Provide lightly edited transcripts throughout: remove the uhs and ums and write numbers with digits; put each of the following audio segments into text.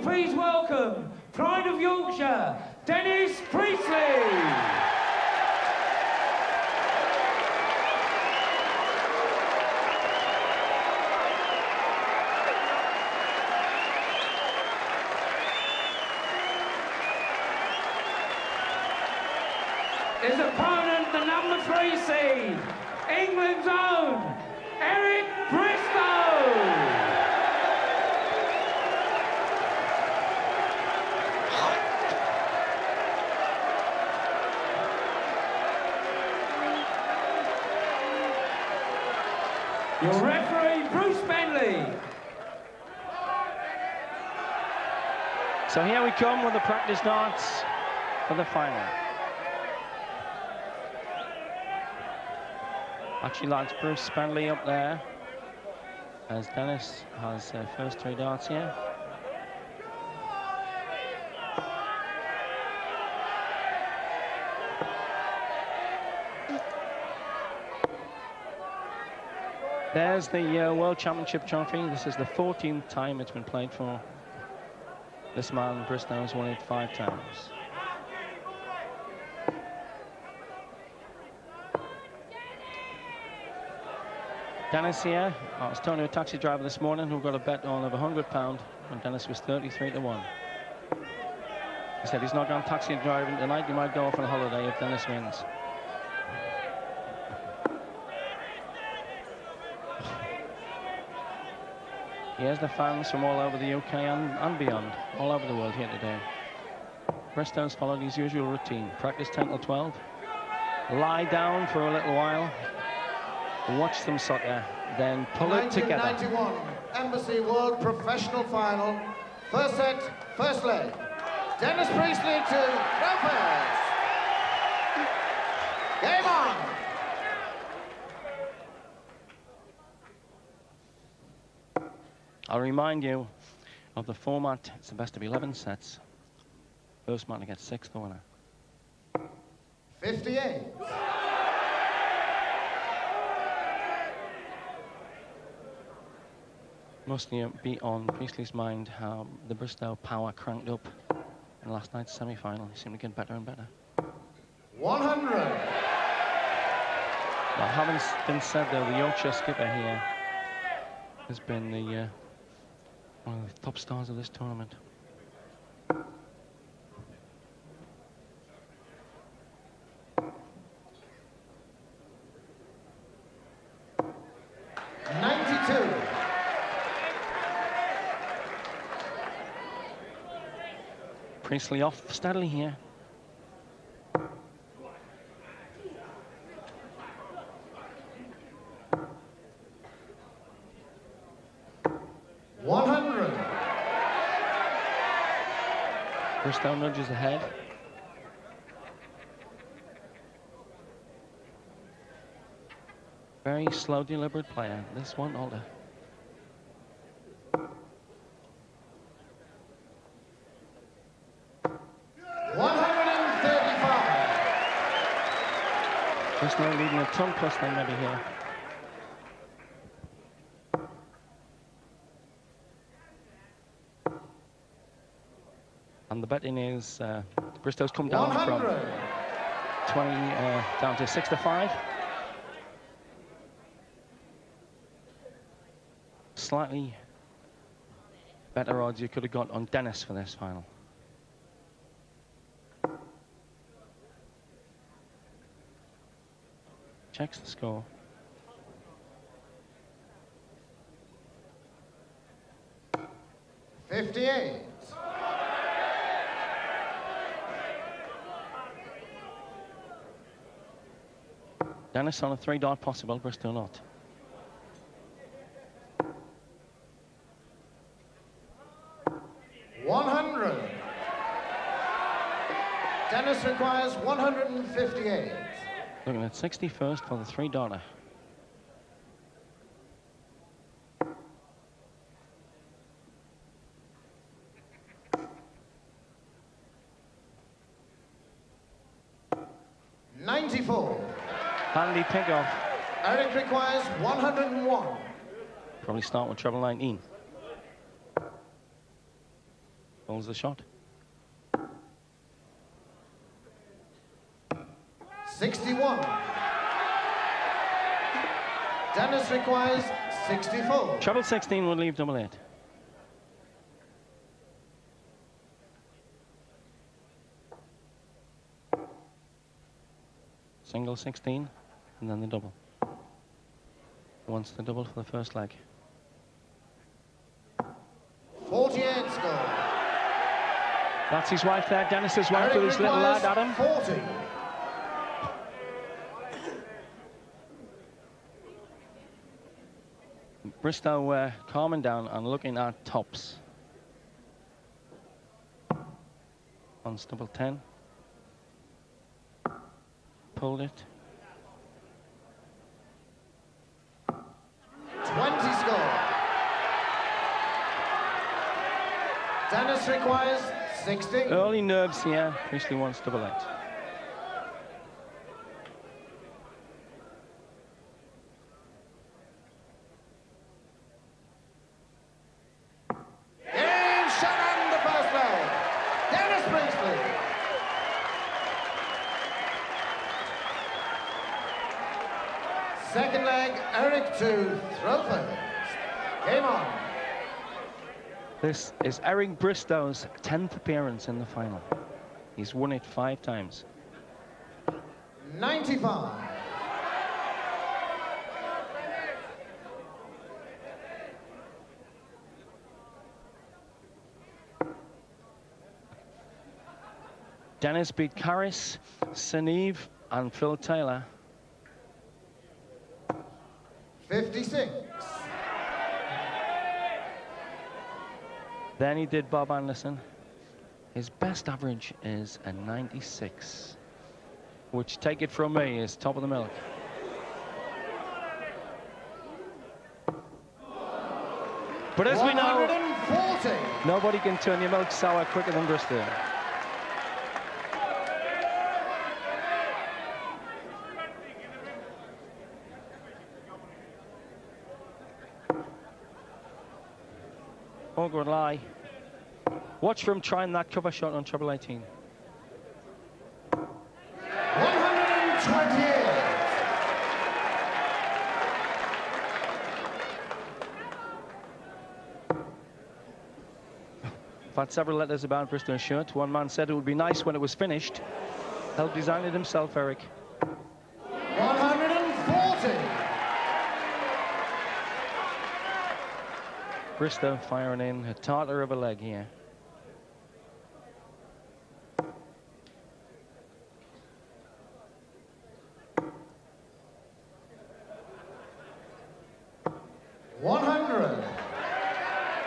please welcome Pride of Yorkshire, Dennis Priestley. His opponent, the number 3 seed, England's own, Bristow. Your referee, Bruce Bentley. So here we come with the practice darts for the final. Actually, that's Bruce Bentley up there, as Dennis has first 3 darts here. There's the World Championship trophy. This is the 14th time it's been played for. This man, Bristow, has won it 5 times. Dennis here. I was talking to a taxi driver this morning who got a bet on of £100 when Dennis was 33 to 1. He said he's not going taxi driving tonight. He might go off on a holiday if Dennis wins. Here's the fans from all over the UK and beyond, all over the world here today. Bristow's followed his usual routine. Practice 10 till 12. Lie down for a little while. Watch some soccer, then pull it together. 1991 Embassy World Professional Final. First set, first leg. Dennis Priestley to Lopez. Game on. I'll remind you of the format. It's the best of 11 sets. First man to get 6, the winner. 58. Must be on Priestley's mind how the Bristow power cranked up in last night's semi-final. He seemed to get better and better. 100. Well, having been said, though, the Yorkshire skipper here has been the one of the top stars of this tournament. Priestley off steadily here. Bristow nudges ahead. Very slow, deliberate player. This one, older. Bristow leading a ton plus then maybe here. And the betting is Bristow's come down 100. from 20 down to 6 to 5. Slightly better odds you could have got on Dennis for this final. Checks the score. $58. Dennis on a 3-dart possible, Bristow not. $100. Dennis requires 158. Looking at 61st for the 3-darter. $94. Handy pick off. Eric requires 101. Probably start with treble 19. Pulls the shot. 61. Dennis requires 64. Treble 16 would leave double 8. Single 16, and then the double. Once the double for the first leg. 48 score. That's his wife there, Dennis's wife, with his little lad, Adam. 40. Bristow calming down and looking at tops. On double 10. Pulled it. 20 score. Dennis requires 16. Early nerves here. Priestley wants double 8. Game shot on the first leg. Dennis Priestley. Second leg, Eric to throw first. Game on. This is Eric Bristow's 10th appearance in the final. He's won it 5 times. 95. Dennis beat Karras, Seneve, and Phil Taylor. 56. Then he did Bob Anderson. His best average is a 96, which, take it from me, is top of the milk. But as we know, 140. nobody can turn your milk sour quicker than Bristow. Awkward lie. Watch for him trying that cover shot on treble 18. 128. I've had several letters about Bristow's shirt. One man said it would be nice when it was finished. Helped design it himself, Eric. 140. Bristow firing in a tartar of a leg here.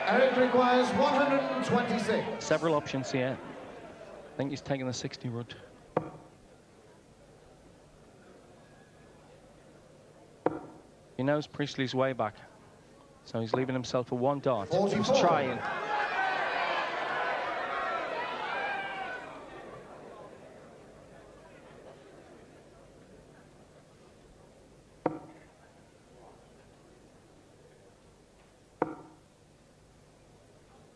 Eric requires 126. Several options here. I think he's taking the 60 route. He knows Priestley's way back, so he's leaving himself for one dart. 44. He's trying.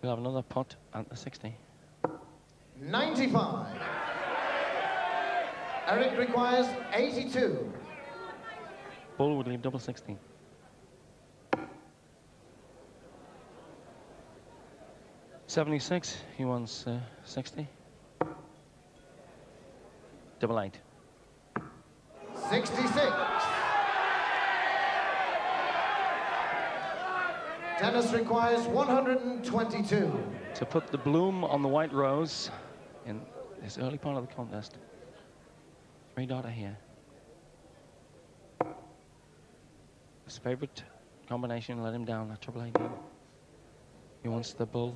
We'll have another pot at the 60. 95. Eric requires 82. Bull would leave double 60. $76, he wants 60. Double 8. 66. Dennis requires 122. To put the bloom on the white rose in this early part of the contest. 3 darter here. His favorite combination let him down at treble 18. He wants the bull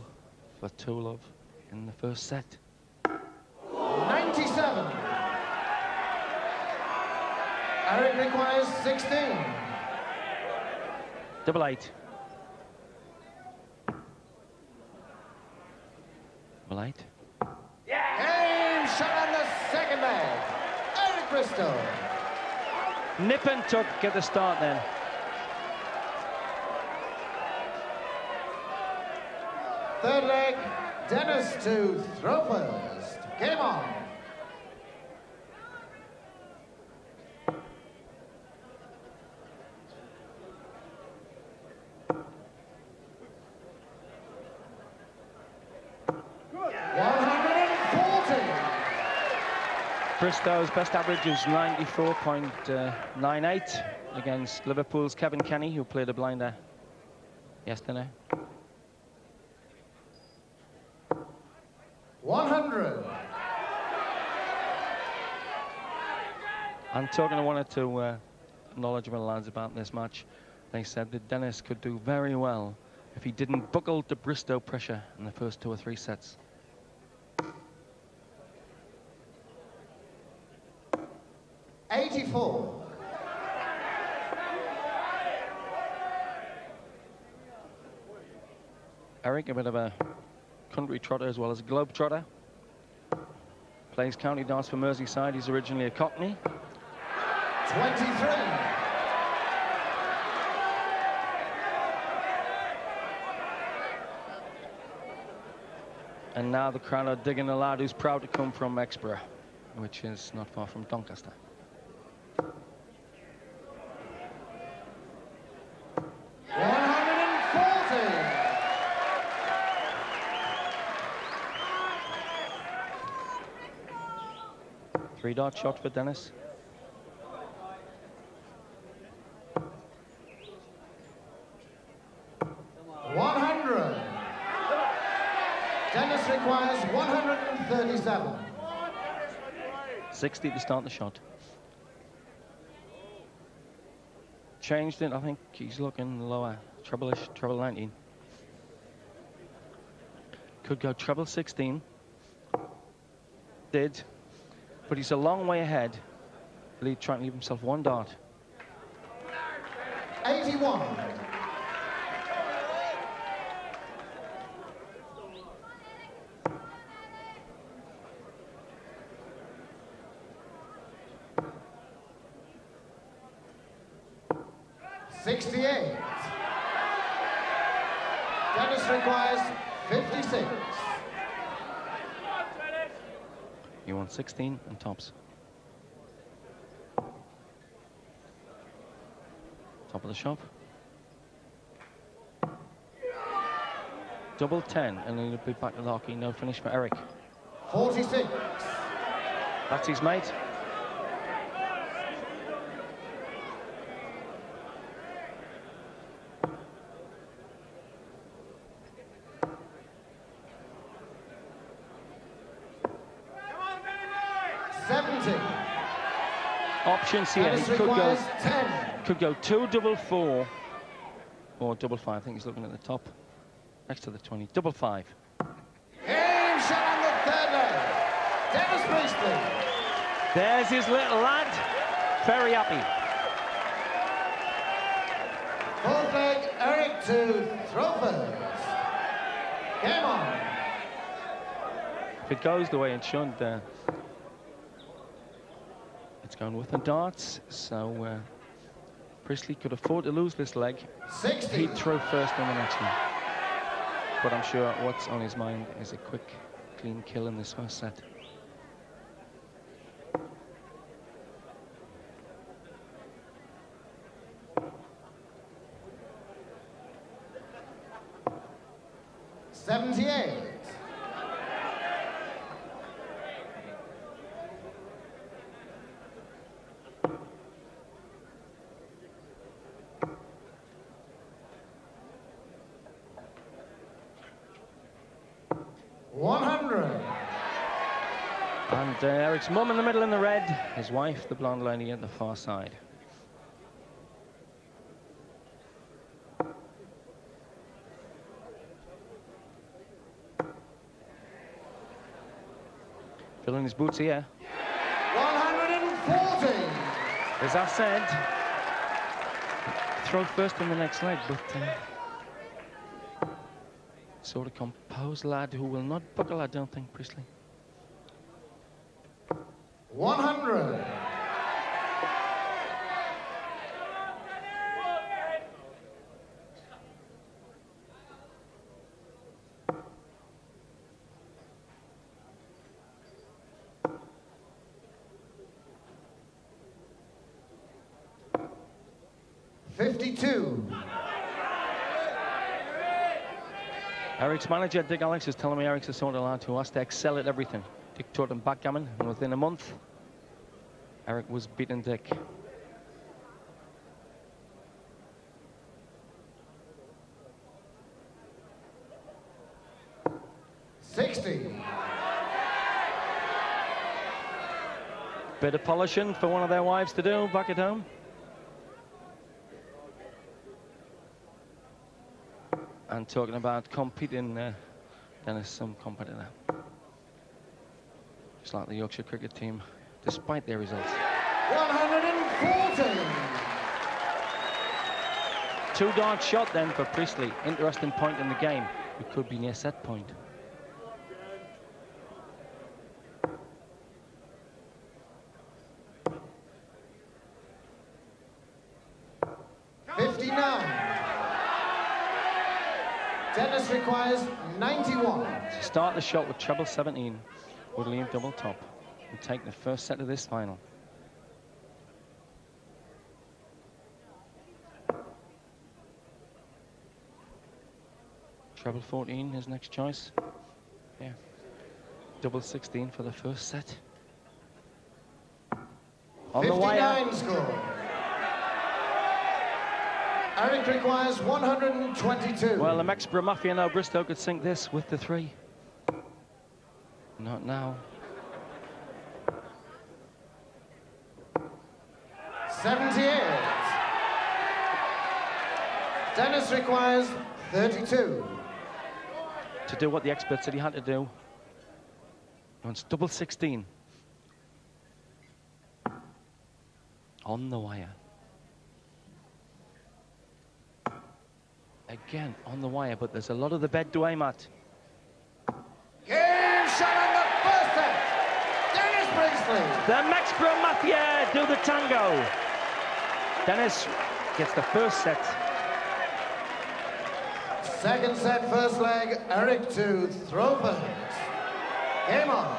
for 2 love in the first set. 97. Eric requires 16. Double 8. Double 8. Game shot on the second leg. Eric Bristow. Nip and tuck, get the start then. Third leg, Dennis to throw first. Game on. Bristow's best average is 94.98 against Liverpool's Kevin Kenny, who played a blinder yesterday. 100. And talking to one or two knowledgeable lads about this match, they said that Dennis could do very well if he didn't buckle to Bristow pressure in the first 2 or 3 sets. Eric, a bit of a country trotter as well as a globe trotter. Plays county darts for Merseyside. He's originally a Cockney. 23. And now the crowd are digging a lad who's proud to come from Exborough, which is not far from Doncaster. Three-dart shot for Dennis. Dennis requires 137. 60 to start the shot. Changed it, I think he's looking lower. Treble-ish, treble 19. Could go treble 16. Did. But he's a long way ahead. He's trying to leave himself one dart. 81. $68. Dennis requires 56. You want 16 and tops. Top of the shop. Double 10, and then he'll be back to the hockey. No finish for Eric. 46. That's his mate. Options here. He could go 2 double 4 or double 5. I think he's looking at the top next to the 20. Double 5. Game shot on the third leg. Dennis Priestley. There's his little lad. Very happy. Fourth leg, Eric to throw first. Game on. If it goes the way it should, it's going with the darts, so Priestley could afford to lose this leg. 60. He'd throw first on the next one. But I'm sure what's on his mind is a quick, clean kill in this first set. $78. And Eric's mum in the middle in the red, his wife, the blonde lady, at the far side. Filling his boots here. 140. As I said, throw first on the next leg, but sort of composed lad who will not buckle, I don't think, Priestley. 100. 52. Eric's manager, Dick Alex, is telling me Eric's the sort of lad who has to excel at everything. Dick taught him backgammon, and within a month, Eric was beating Dick. Bit of polishing for one of their wives to do back at home. And talking about competing, Dennis, some competitor. Just like the Yorkshire cricket team, despite their results. 140. Two-dart shot then for Priestley. Interesting point in the game. It could be near set point. Dennis requires 91. To start the shot with treble 17 would leave double top and take the first set of this final. Treble 14, his next choice. Yeah. Double 16 for the first set. On the wire. Score. Eric requires 122. Well, the Mexborough Mafia know Bristow could sink this with the 3. Not now. 78. Dennis requires 32. To do what the expert said he had to do. He wants double 16. On the wire. Again, on the wire, but there's a lot of the bed away, Matt. Game shot on the first set. Dennis Priestley. The Mexborough Mafia do the tango. Dennis gets the first set. Second set, first leg, Eric to throw first. Game on.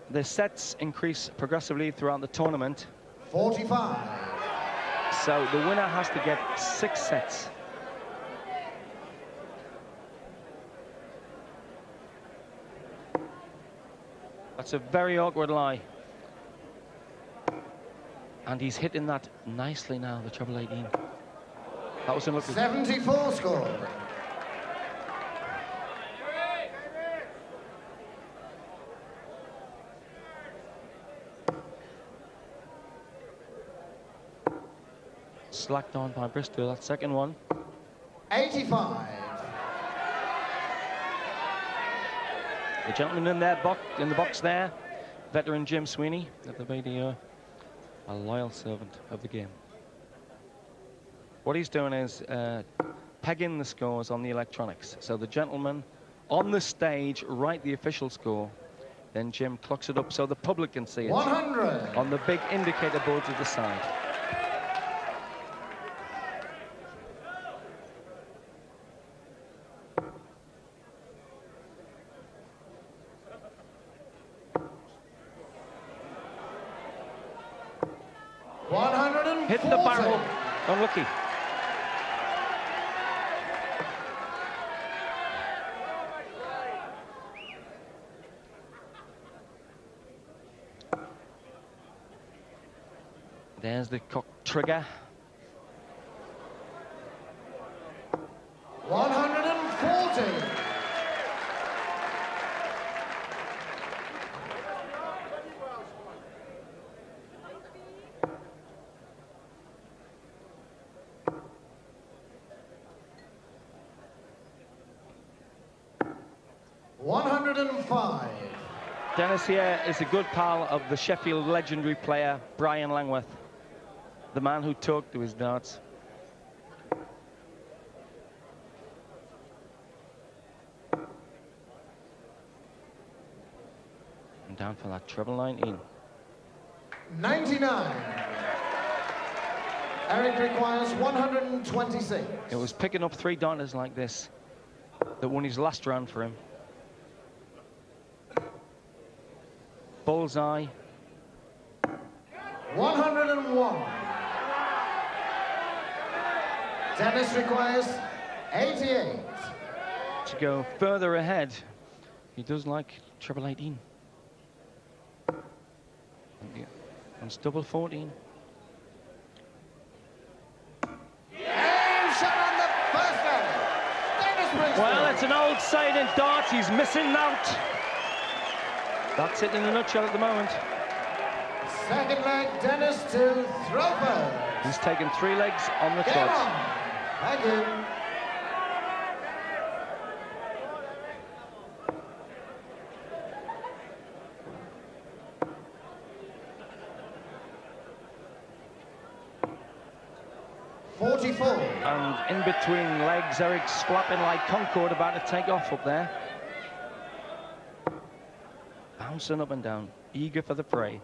The sets increase progressively throughout the tournament. 45. So the winner has to get 6 sets. That's a very awkward lie. And he's hitting that nicely now, the treble 18. That was unlucky. 74 score. Slacked on by Bristow, that second one. 85. The gentleman in the box there, veteran Jim Sweeney, at the video, a loyal servant of the game. What he's doing is pegging the scores on the electronics. So the gentleman on the stage write the official score, then Jim clocks it up so the public can see it 100. on the big indicator boards at the side. Hit the barrel. Unlucky. There's the cock trigger. 140. Dennis here is a good pal of the Sheffield legendary player Brian Langworth, the man who talked to his darts. And down for that treble 19. 99. Eric requires 126. It was picking up 3 darters like this that won his last round for him. Bullseye, 101. Dennis requires 88. To go further ahead, he does like treble 18. And double 14. Shot on the first leg. Dennis Bristow. Well, it's an old saying in darts, he's missing out. That's it in a nutshell at the moment. Second leg, Dennis to throw first. He's taken 3 legs on the Game trot. on. Thank you. And in between legs, Eric's flapping like Concorde, about to take off up there. Bouncing up and down, eager for the prey.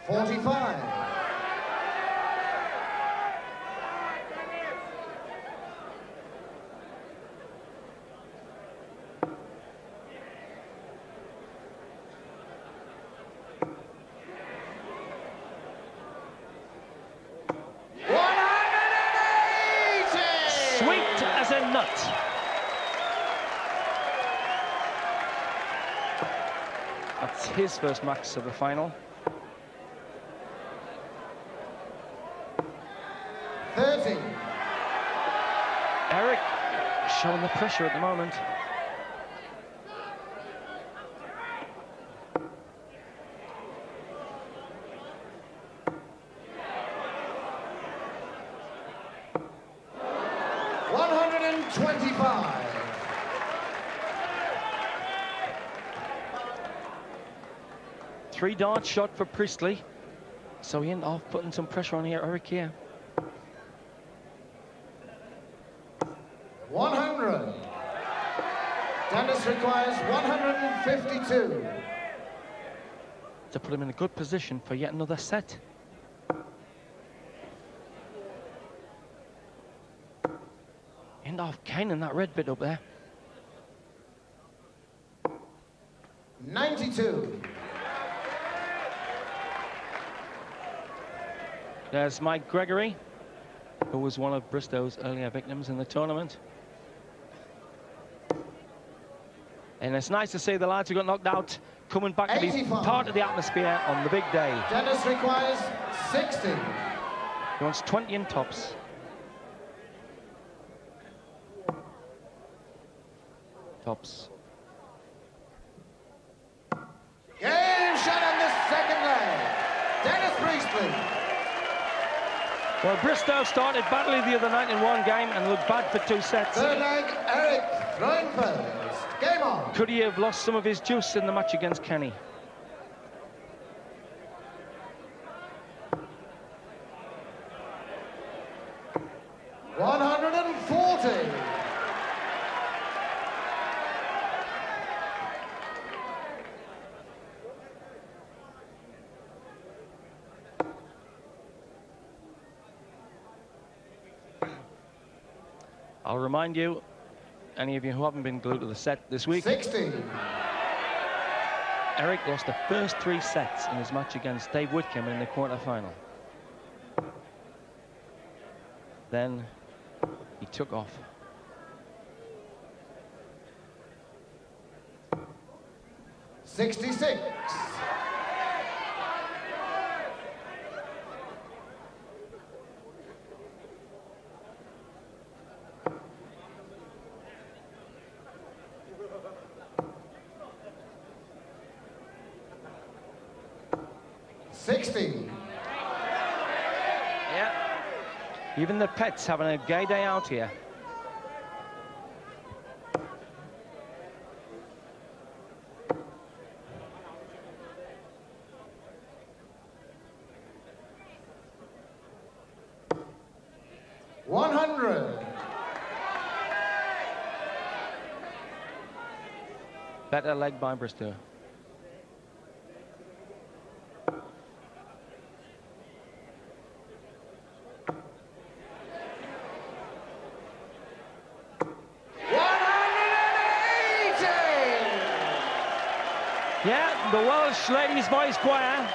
45. Sweet as a nut. That's his first max of the final. 30. Eric showing the pressure at the moment. Three dart shot for Priestley. So he ended off putting some pressure on here, Eric here. 100. Dennis requires 152. To put him in a good position for yet another set. End off Kane that red bit up there. 92. There's Mike Gregory, who was one of Bristow's earlier victims in the tournament. And it's nice to see the lads who got knocked out coming back 85. To be part of the atmosphere on the big day. Dennis requires 60. He wants 20 in tops. Tops. Game shot on the second leg. Dennis Priestley. Well, Bristow started badly the other night in one game and looked bad for 2 sets. Third leg, Eric throwing first. Game on. Could he have lost some of his juice in the match against Kenny? $140. I'll remind you, any of you who haven't been glued to the set this week, 60. Eric lost the first 3 sets in his match against Dave Whitcomb in the quarterfinal. Then he took off. $66. Yeah. Even the pets having a gay day out here. $100. Better leg by Bristow. Yeah, The Welsh Ladies Voice Choir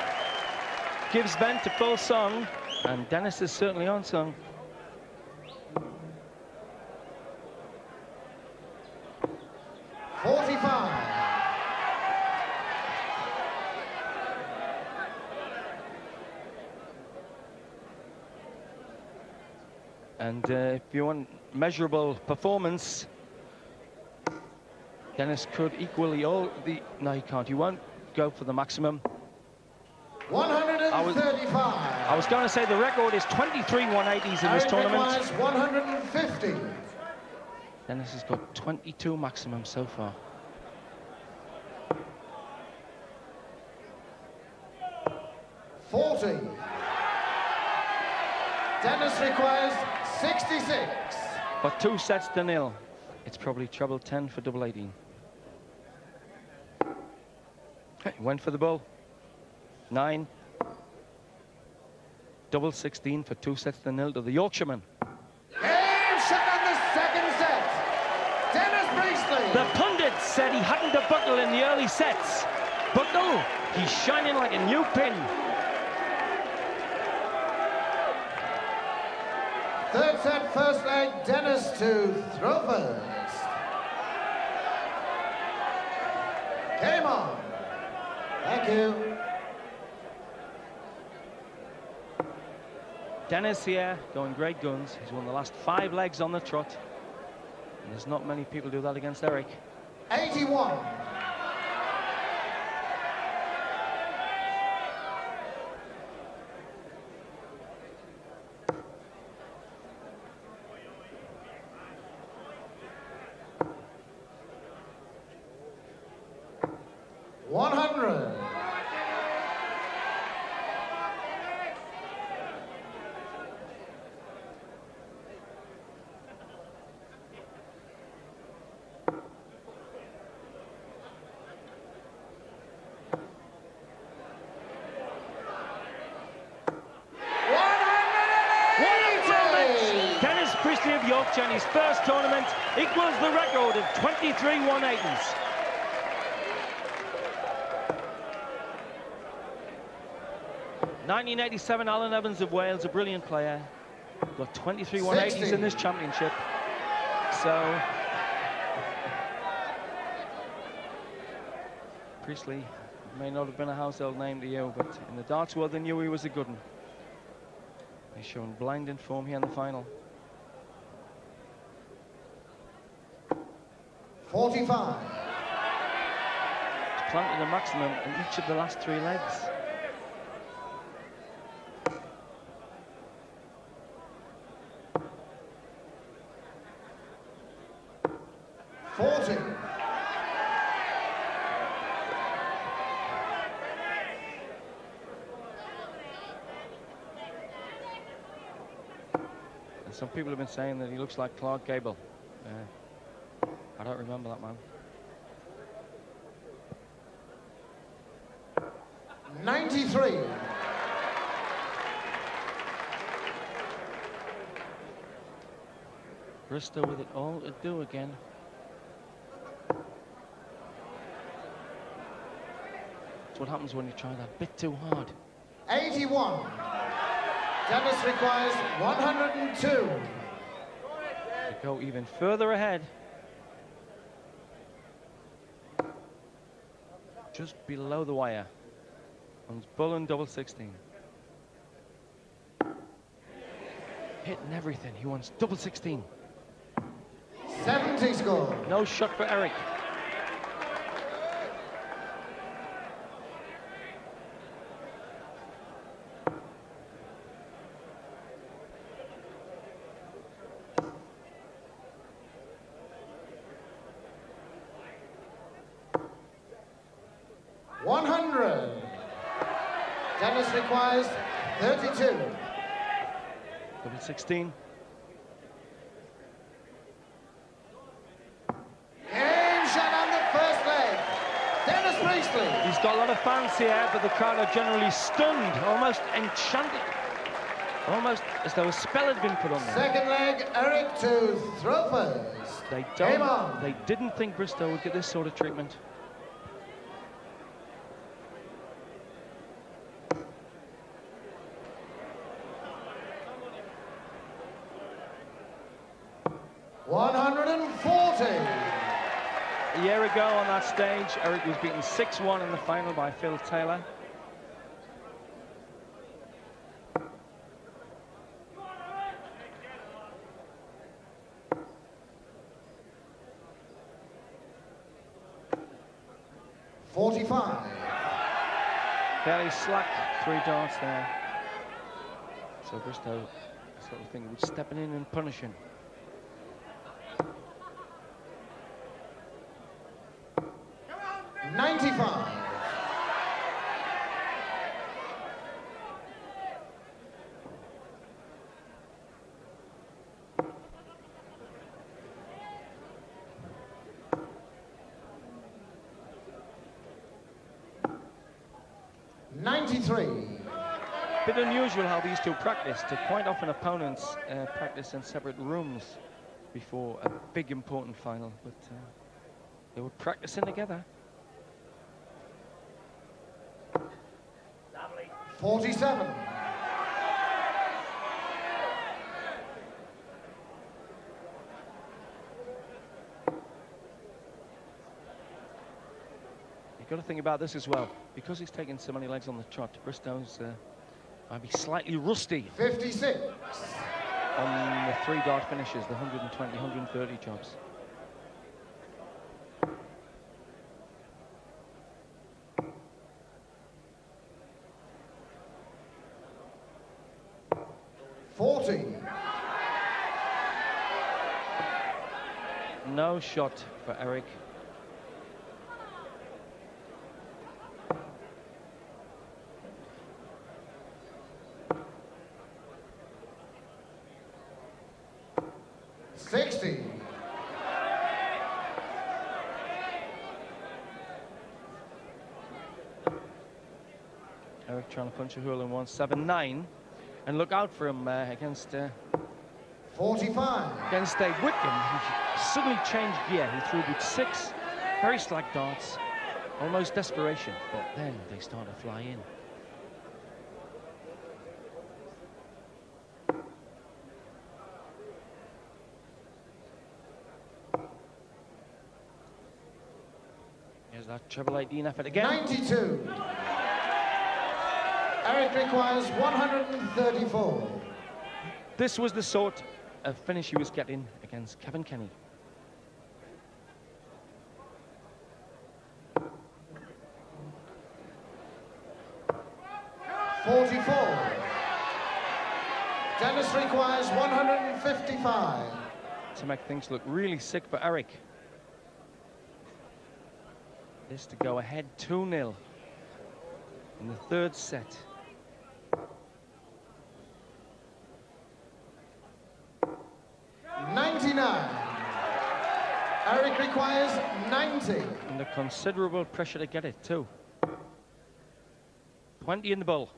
gives vent to full song, and Dennis is certainly on song. And if you want measurable performance, Dennis could equally all the... No, he can't. You won't go for the maximum. 135. I was going to say the record is 23 180s in this tournament. 150. Dennis has got 22 maximum so far. Dennis requires 66. But 2 sets to 0. It's probably treble 10 for double 18. Went for the bull. 9. Double 16 for 2 sets to 0 to the Yorkshireman. Game shot on the second set. Dennis Priestley. The pundits said he hadn't to buckle in the early sets. But no, he's shining like a new pin. Third set, first leg, Dennis to throw first. Game on. Thank you. Dennis here, going great guns. He's won the last 5 legs on the trot. And there's not many people do that against Eric. 81. Priestley of Yorkshire in his first tournament equals the record of 23 180s. '87, Alan Evans of Wales, a brilliant player, got 23 180s in this championship. So Priestley may not have been a household name to you, but in the darts world they knew he was a good one. He's shown blinding form here in the final. 45. He's planted a maximum in each of the last 3 legs. Some people have been saying that he looks like Clark Gable. I don't remember that man. 93. Bristow with it all to do again. That's what happens when you try that bit too hard. 81. Dennis requires 102. To go even further ahead. Just below the wire. On bull and double 16. Hitting everything. He wants double 16. 70 score. No shot for Eric. Dennis requires 32. Double 16. Game shot on the first leg. Dennis Priestley. He's got a lot of fans here, but the crowd are generally stunned, almost enchanted. Almost as though a spell had been put on them. Second leg, Eric to throw first. They didn't think Bristow would get this sort of treatment. 140. A year ago on that stage, Eric was beaten 6-1 in the final by Phil Taylor. Fairly slack 3 darts there. So Bristow sort of thing was stepping in and punishing. Bit unusual how these two practiced. Quite often opponents practice in separate rooms before a big important final, but they were practicing together. 47. You've got to think about this as well. Because he's taken so many legs on the trot, Bristow's might be slightly rusty 56. on the 3 dart finishes, the 120, 130 jobs. No shot for Eric. Eric trying to punch a hole in 179, and look out for him against 45. Against Dave Whitcomb. He suddenly changed gear. He threw with 6 very slack darts, almost desperation, but then they start to fly in. Here's that treble 18 effort again. 92. Eric requires 134. This was the sort of finish he was getting against Kevin Kenny. Dennis requires 155. To make things look really sick for Eric. This to go ahead 2-0 in the 3rd set. Eric requires 90. Under considerable pressure to get it too. 20 in the bowl.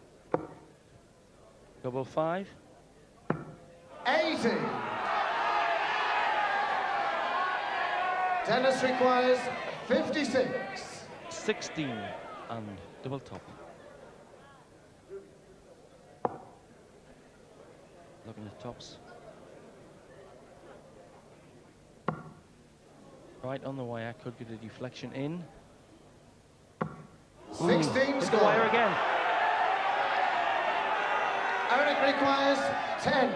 Double 5. 80. Dennis requires 56. 16 and double top. Looking at tops. Right on the wire, could get a deflection in. 16 score. The wire again. Eric requires 10.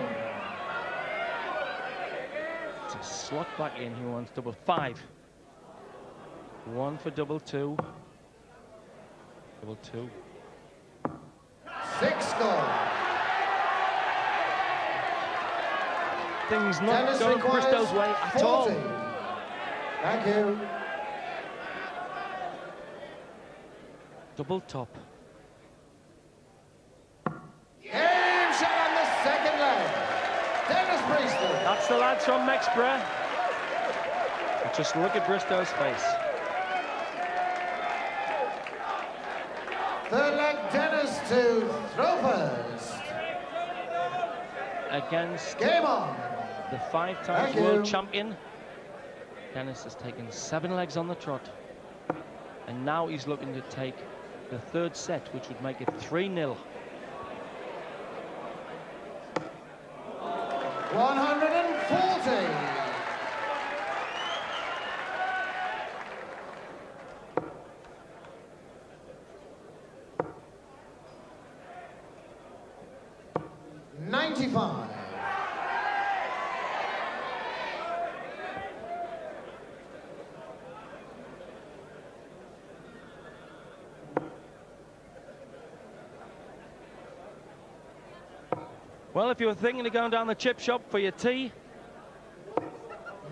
To slot back in, he wants double 5. 1 for double 2. Double 2. 6 score. Things not Dennis going Bristow's way at 40. all. Thank you. Double top. Game shot on the 2nd leg. Dennis Priestley. That's the lads from Mexborough. But just look at Bristow's face. 3rd leg, Dennis to throw first. Against Game on. the 5-time world champion. Dennis has taken 7 legs on the trot. And now he's looking to take the 3rd set, which would make it 3-0. 140. Well, if you were thinking of going down the chip shop for your tea,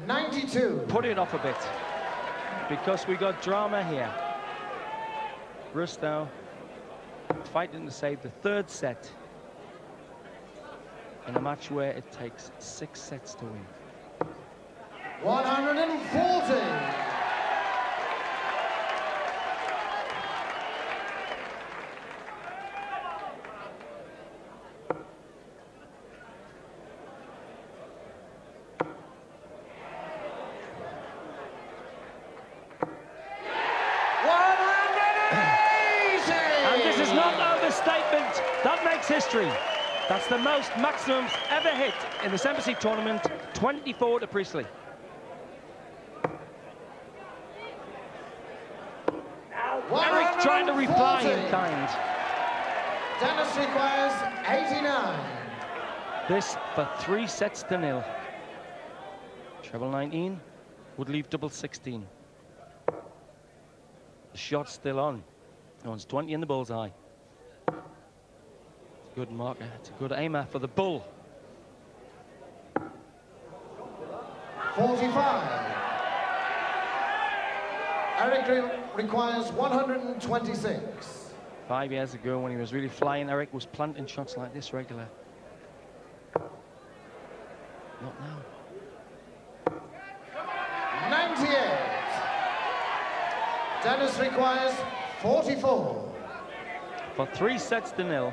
92. put it off a bit, because we got drama here. Bristow fighting to save the third set in a match where it takes 6 sets to win. 140. That makes history. That's the most maximums ever hit in this Embassy tournament, 24 to Priestley. Eric trying to reply in kind. Dennis requires 89. This for 3 sets to 0. Treble 19 would leave double 16. The shot's still on. No one's 20 in the bullseye. Good marker. It's a good aimer for the bull. 45. Eric requires 126. 5 years ago, when he was really flying, Eric was planting shots like this regular. Not now. 98. Dennis requires 44. For 3 sets to 0.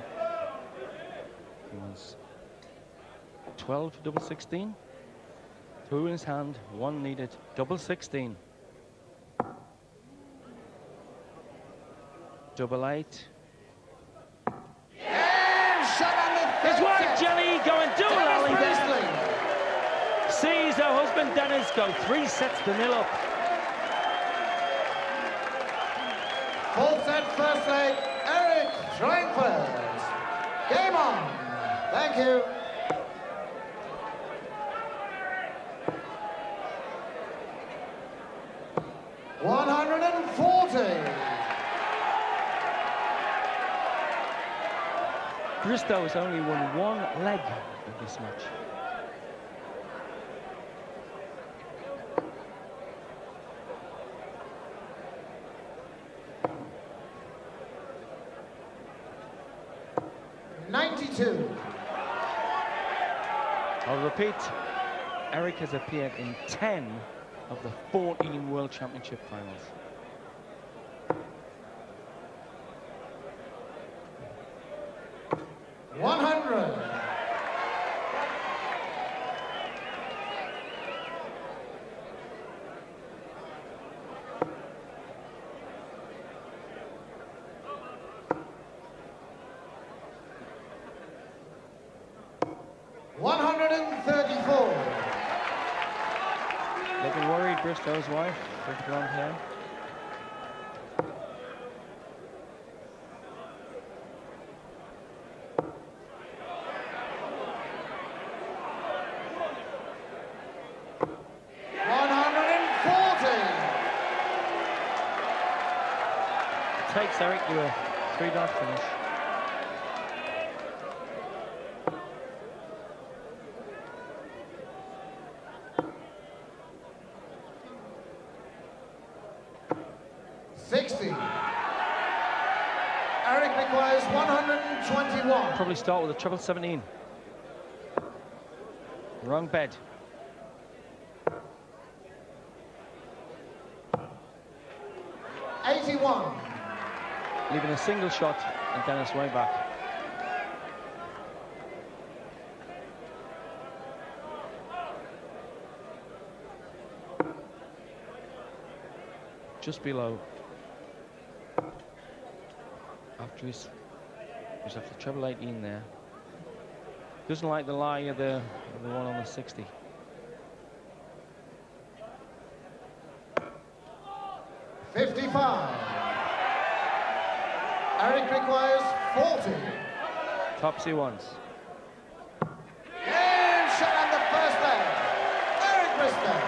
He was 12 double 16. 2 in his hand, 1 needed, double 16. Double 8. And shot on the His wife set. Jenny going dual alley Priestley. there. Sees her husband Dennis go 3 sets to 0 up. Full set, first leg, Eric trying first. Game on. Thank you. Bristow has only won 1 leg of this match. I'll repeat, Eric has appeared in 10 of the 14 World Championship finals. Looking worried, Bristow's wife, with blonde hair. Takes Eric to a 3-dot finish. Eric requires 121. Probably start with a treble 17. Wrong bed. Leaving a single shot and Dennis way back. Just below. After he's after treble 18 there. Doesn't like the lie of the one on the 60. Eric requires 40. Topsy once. And shot on the first leg. Eric Bristow.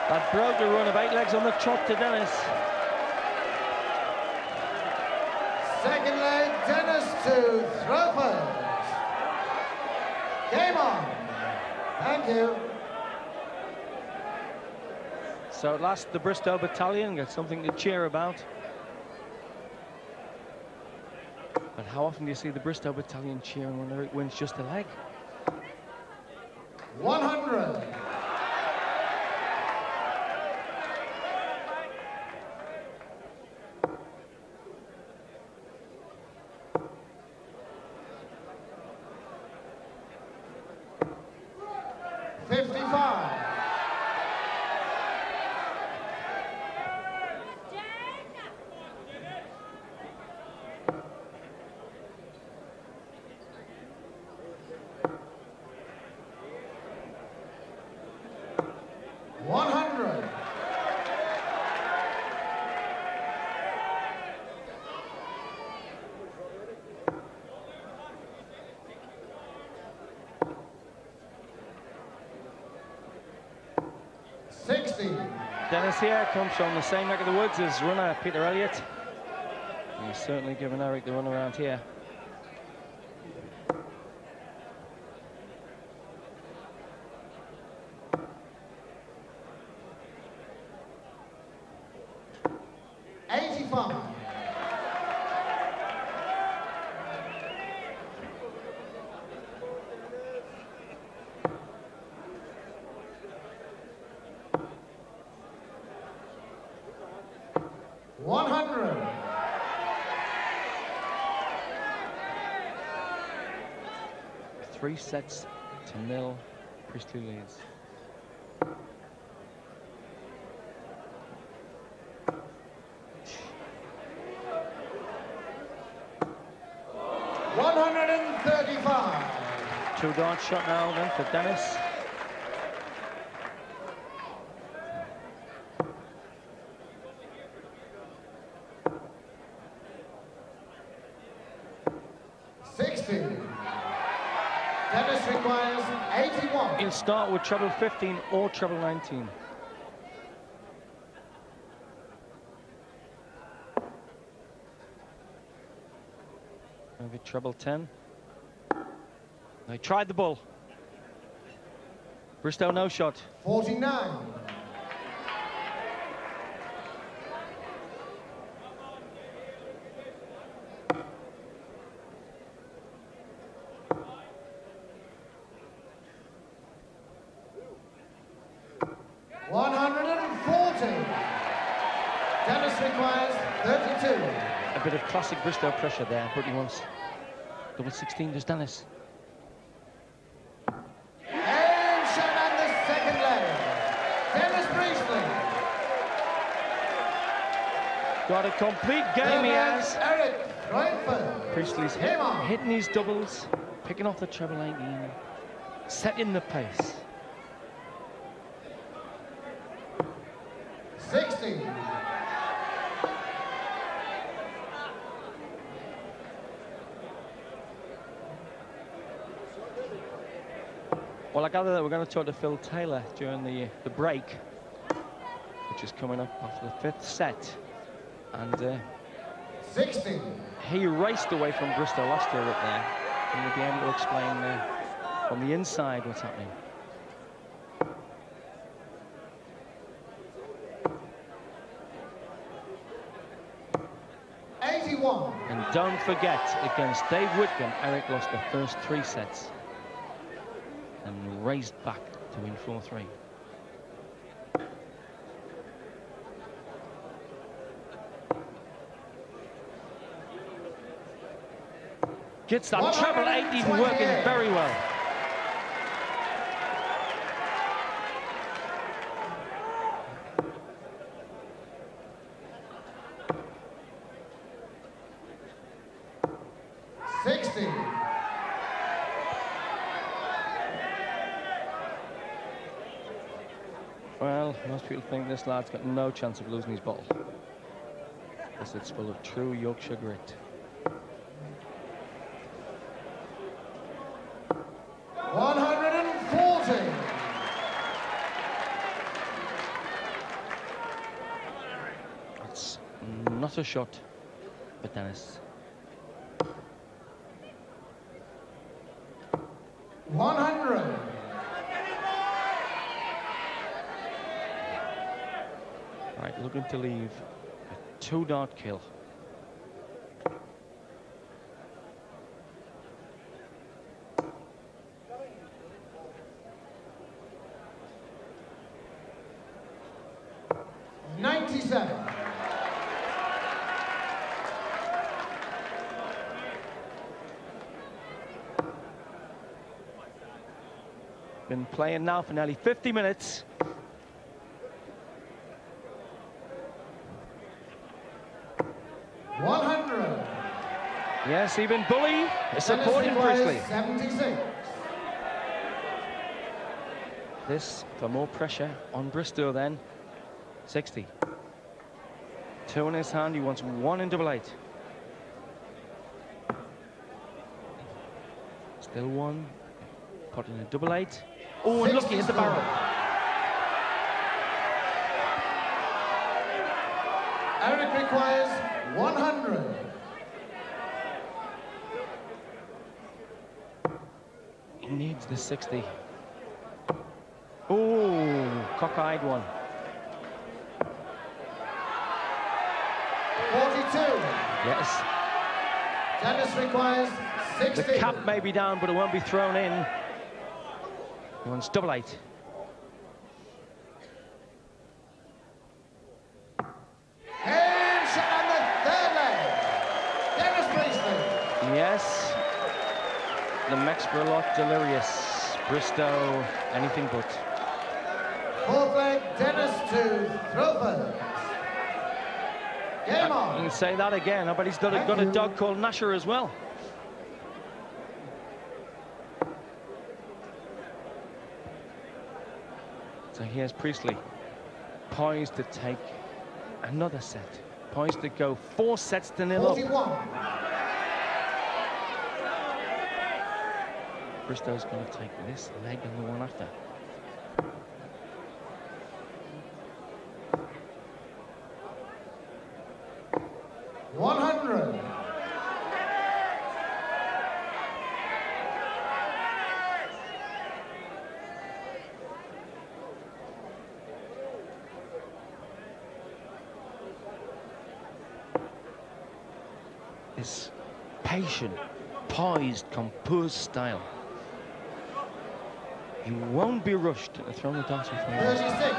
That broke the run of 8 legs on the trot to Dennis. Second leg, Dennis to throw first. Game on. Thank you. So at last, the Bristow battalion gets something to cheer about. But how often do you see the Bristow battalion cheering when Eric wins just a leg? 100. Dennis here comes from the same neck of the woods as runner Peter Elliott. He's certainly given Eric the run around here. Three sets to nil, Priestley leads. $135. Two dart shot now then for Dennis. Dennis requires 81. He'll start with treble 15 or treble 19. Maybe treble 10. They tried the bull. Bristow no shot. 49. Dennis requires 32. A bit of classic Bristow pressure there, but he wants double 16, does Dennis. And shot on the second leg. Dennis Priestley. Got a complete game he has. Eric Royford. Priestley's hitting his doubles, picking off the treble 18, setting the pace. 60. Well, I gather that we're going to talk to Phil Taylor during the break, which is coming up after the fifth set. And 60. He raced away from Bristow last year up there, and he'll be able to explain from the inside what's happening. And don't forget, against Dave Whitcomb, Eric lost the first three sets and raised back to win 4-3. Gets that treble 18 working very well. Well, most people think this lad's got no chance of losing his ball. Because it's full of true Yorkshire grit. $140. That's not a shot for Dennis. 100. Right, looking to leave a 2-dart kill. Been playing now for nearly 50 minutes. Yes, even Bully is supporting Priestley. 76. This for more pressure on Bristow then. 60. 2 in his hand, he wants 1 in double 8. Still 1. Put in a double 8. Oh, and lucky hit the barrel. Eric requires 100. He needs the 60. Oh, cockeyed one. 42. Yes. Dennis requires 60. The cap may be down, but it won't be thrown in. He wants double 8. And shot on the third leg. Dennis Priestley. Yes. The Mex were a lot delirious. Bristow, anything but. Fourth leg, Dennis to throw first. Game on. You can say that again. I bet he's got a dog called Nasher as well. So here's Priestley, poised to take another set. Poised to go 4 sets to 0 up. 41. Bristow's going to take this leg and the one after. This patient, poised, composed style. He won't be rushed to throw the darts before he 36.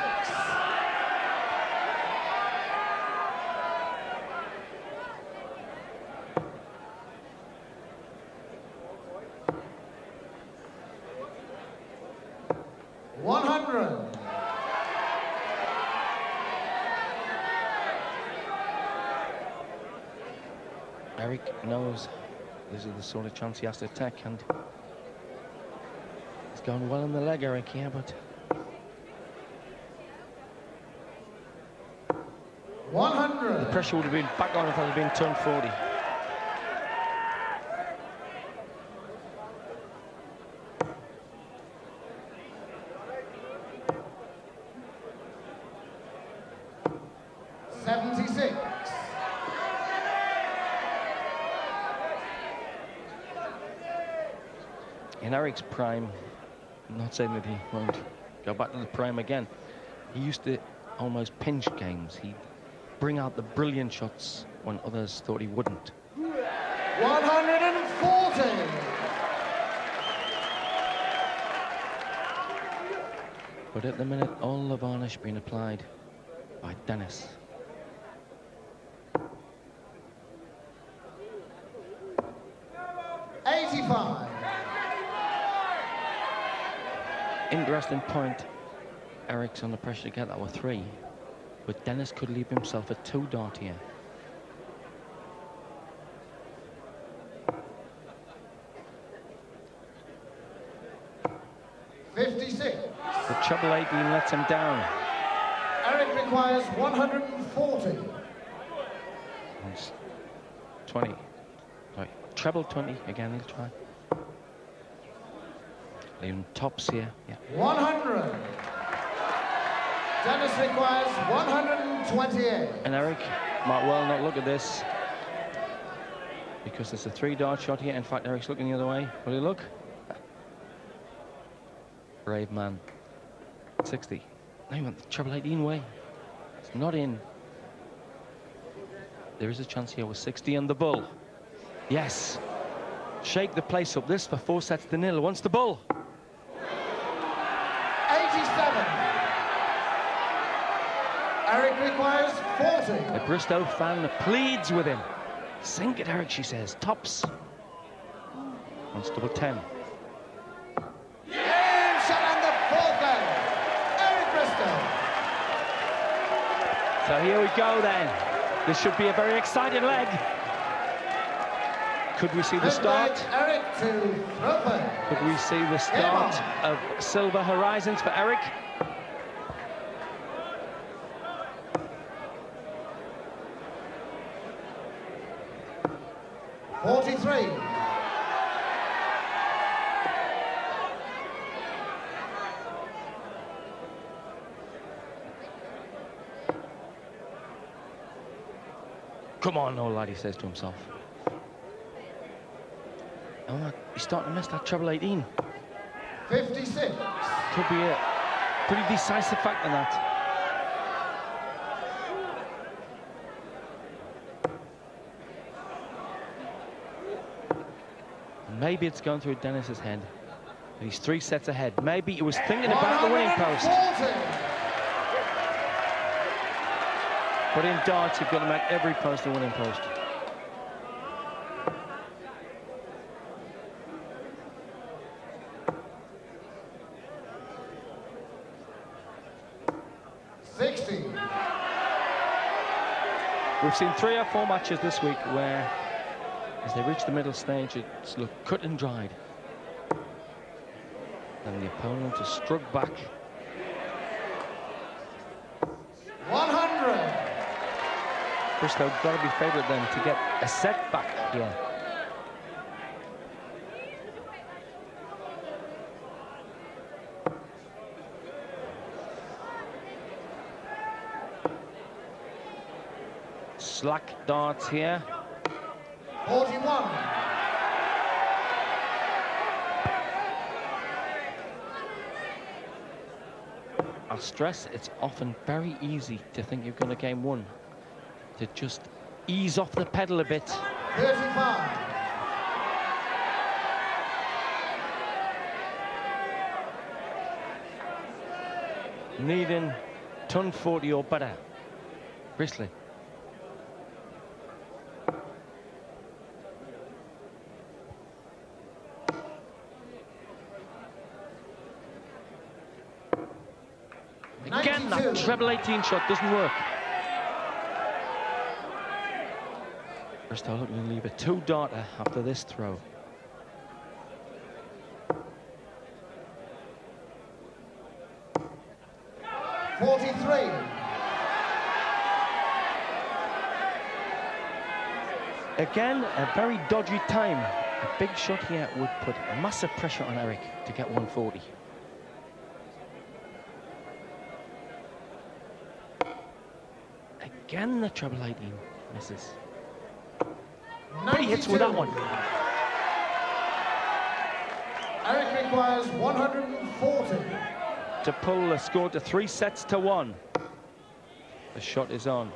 Eric knows this is the sort of chance he has to take, and he's going well in the leg, Eric, here, but 100. the pressure would have been back on if it had been turned 40. In Eric's prime, I'm not saying that he won't go back to the prime again. He used to almost pinch games. He'd bring out the brilliant shots when others thought he wouldn't. 140. But at the minute, all the varnish being applied by Dennis. Interesting point. Eric's under pressure to get that with 3, but Dennis could leave himself a 2-dart here. The treble 18 lets him down. Eric requires 140. That's 20. Right, treble 20 again. He'll try. Leaving tops here. Yeah. 100. Dennis requires 128. And Eric might well not look at this because there's a 3-dart shot here. In fact, Eric's looking the other way. Will he look? Brave man. 60. Now you want the treble 18 way. It's not in. There is a chance here with 60 and the bull. Yes. Shake the place up. This for 4-0. Wants the bull. 87. Eric requires 40. The Bristow fan pleads with him. Sink it, Eric, she says. Tops. Wants double 10. Game, shot on the fourth leg. Eric Bristow. So here we go then. This should be a very exciting leg. Could we see the start? Eric to throw play. Could we see the start of silver horizons for Eric? Come on, old lad, he says to himself. Oh, he's starting to miss that treble 18. 56. Could be a pretty decisive factor in that. Maybe it's going through Dennis's head. He's 3 sets ahead. Maybe he was thinking about the winning post. But in darts, you've got to make every post a winning post. We've seen 3 or 4 matches this week where, as they reach the middle stage, it's looked cut and dried. And the opponent has struck back. 100. Bristow got to be favourite then to get a set back here. Slack darts here. 41. I'll stress it's often very easy to think you're going to game 1. To just ease off the pedal a bit. 35. Needing ton 40 or better. Priestley. Again, that treble 18 shot doesn't work. Bristow looking to leave a 2-darter after this throw. Again, a very dodgy time. A big shot here would put massive pressure on Eric to get 140. Again, the treble 18 misses. But he hits with that one. Eric requires 140. To pull the score to 3-1. The shot is on.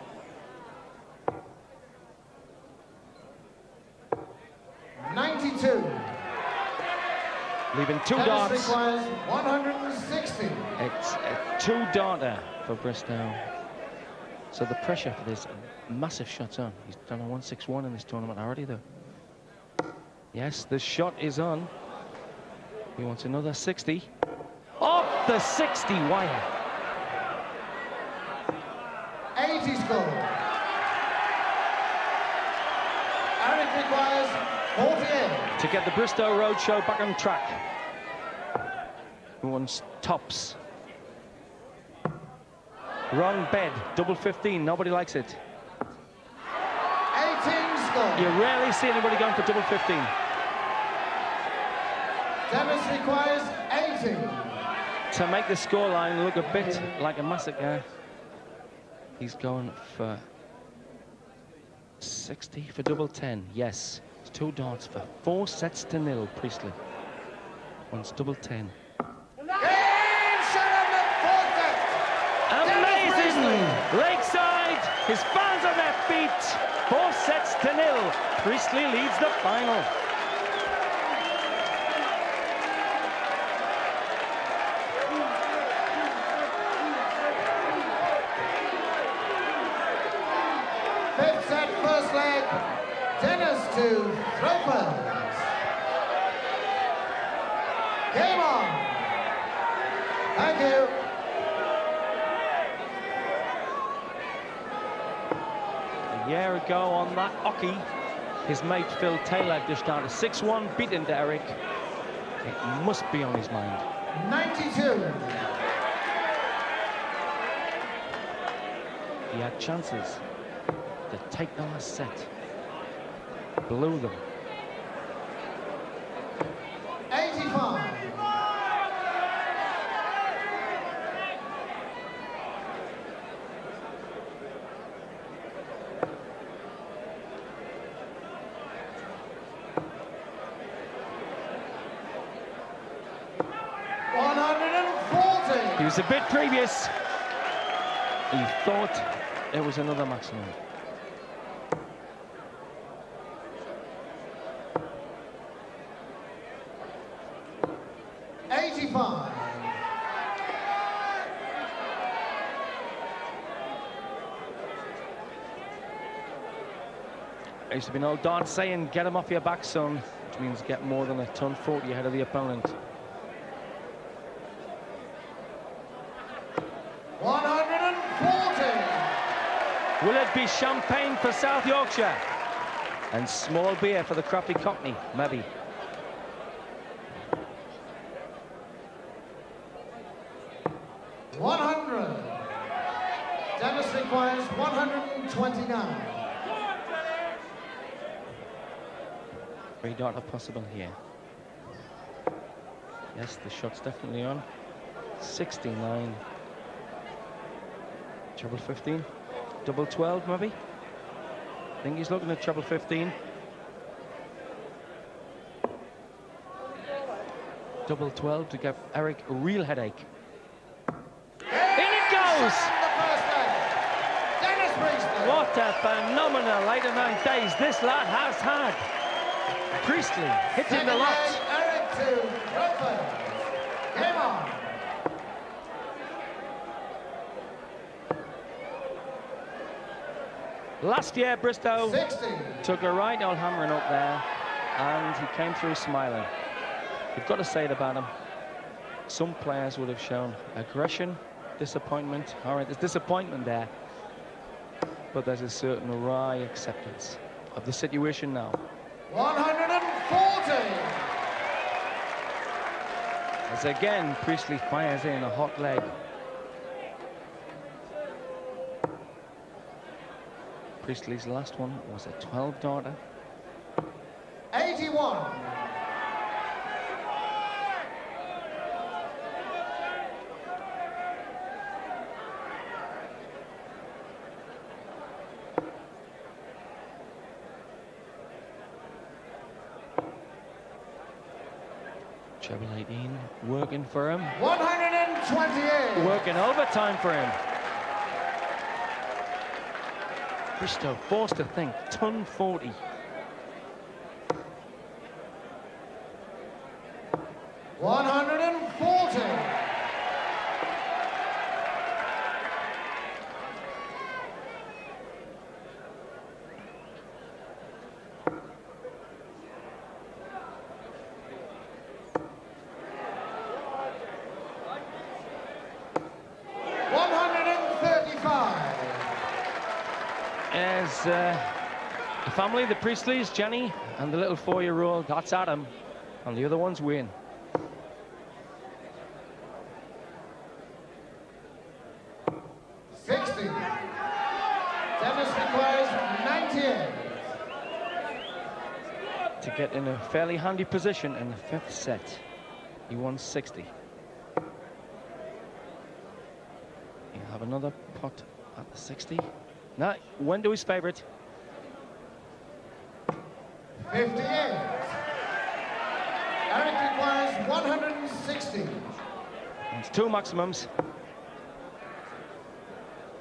Leaving 2 darts. Requires 160. It's a 2-darter for Bristow. So the pressure for this massive shot's on. He's done a 161 in this tournament already, though. Yes, the shot is on. He wants another 60. Off the 60 wire. 80 score. Eric requires 48. To get the Bristow Roadshow back on track. He wants tops. Wrong bed, double 15, nobody likes it. 18 score. You rarely see anybody going for double 15. Dennis requires 80. To make the scoreline look a bit like a massacre, he's going for 60 for double 10. Yes, it's 2 darts for 4-0. Priestley wants double 10. Game, shot on the fourth set. Amazing! Late His fans on their feet. 4-0. Priestley leads the final. Fifth set, first leg. Dennis to Thropers. Game on. Thank you. A year ago on that hockey, his mate Phil Taylor dished out a 6-1 beating to Eric. It must be on his mind. 92. He had chances to take the last set. Blew them. 85. He was a bit previous. He thought it was another maximum. There used to be an old dance saying, get him off your back, son, which means get more than a ton 40 ahead of the opponent. 140. Will it be champagne for South Yorkshire? And small beer for the crappy Cockney? Maybe. Dennis requires 129. 3 darter possible here. Yes, the shot's definitely on. 69. Treble 15. Double 12, maybe? I think he's looking at treble 15. Double 12 to give Eric a real headache. In it goes! What a phenomenal 8 or 9 days this lad has had. Priestley hitting the lot. Eric to Roper. Game on. Last year, Bristow 60. took a right old hammering up there, and he came through smiling. You've got to say it about him. Some players would have shown aggression, disappointment. All right, there's disappointment there, but there's a certain wry acceptance of the situation now. 140. As again, Priestley fires in a hot leg. Priestley's last one was a 12 darter. 81. Treble 18, working for him. 128. Working overtime for him. Bristow forced to think, ton 40. As the family, the Priestleys, Jenny, and the little 4-year-old, that's Adam, and the other ones win. Dennis requires 98. To get in a fairly handy position in the 5th set. He won 60. He'll have another pot at the 60. Now, when do his favourite? 58. Eric requires 160. It's 2 maximums.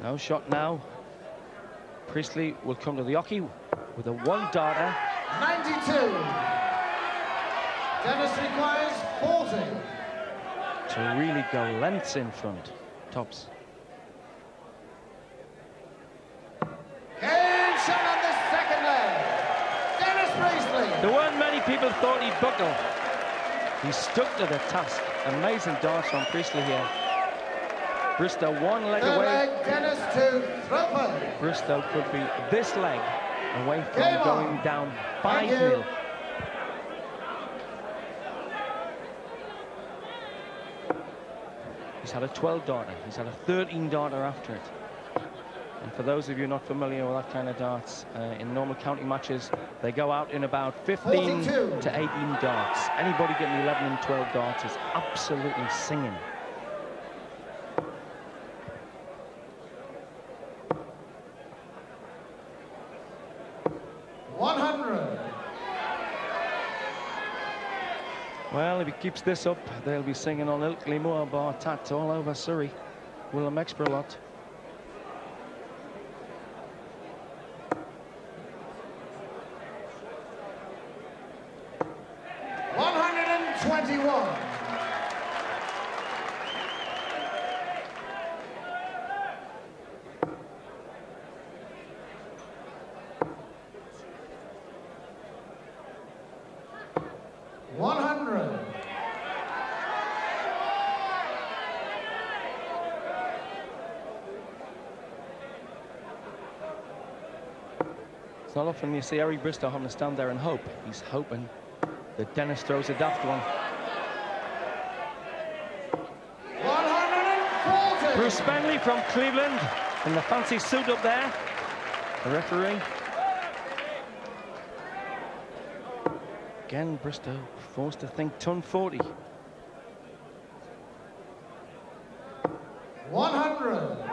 No shot now. Priestley will come to the hockey with a one-darter. 92. Dennis requires 40. To really go lengths in front. Tops. Game shot on the second leg. Dennis Priestley. There weren't many people thought he'd buckle. He stuck to the task. Amazing darts from Priestley here. Bristow one leg Third away. leg, Dennis to Throper. Bristow could be this leg away from Game going on. down Thank you. 5-0. He's had a 12-darter. He's had a 13-darter after it. And for those of you not familiar with that kind of darts, in normal county matches, they go out in about 15 42. to 18 darts. Anybody getting 11 and 12 darts is absolutely singing. Well, if he keeps this up, they'll be singing on Ilkley Moor Bar Tat all over Surrey. Willem Experlot. It's not often you see Eric Bristow having to stand there and hope. He's hoping that Dennis throws a daft one. 140. Bruce Bentley from Cleveland in the fancy suit up there. The referee. Again, Bristow forced to think ton 40. 100.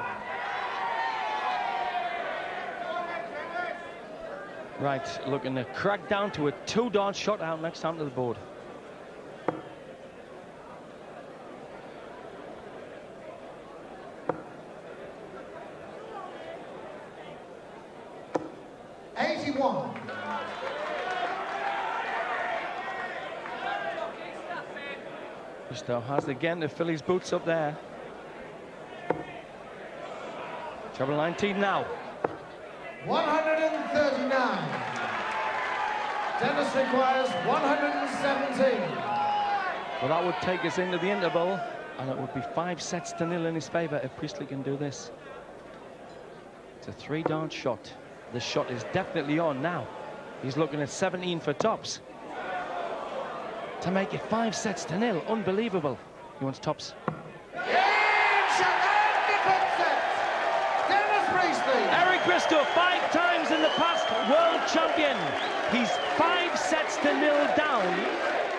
Right, looking to crack down to a 2-dart shot out next time to the board. Bristow has again to fill his boots up there. Treble 19 now. 139. Dennis requires 117. Well, that would take us into the interval, and it would be 5-0 in his favour if Priestley can do this. It's a 3-dart shot. The shot is definitely on now. He's looking at 17 for tops. To make it 5-0. Unbelievable. He wants tops. Eric Bristow, 5 times in the past world champion. He's 5-0 down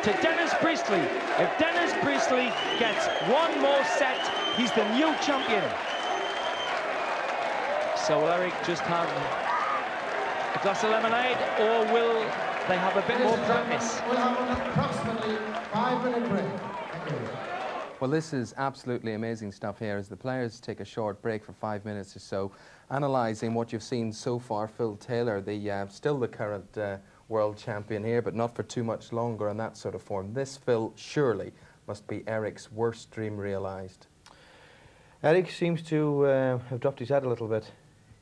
to Dennis Priestley. If Dennis Priestley gets one more set, he's the new champion. So will Eric just have a glass of lemonade, or will they have a bit more practice? We'll have an approximately 5-minute break. Thank you. Well, this is absolutely amazing stuff here as the players take a short break for 5 minutes or so, analysing what you've seen so far. Phil Taylor, still the current world champion here, but not for too much longer in that sort of form. This, Phil, surely must be Eric's worst dream realised. Eric seems to have dropped his head a little bit.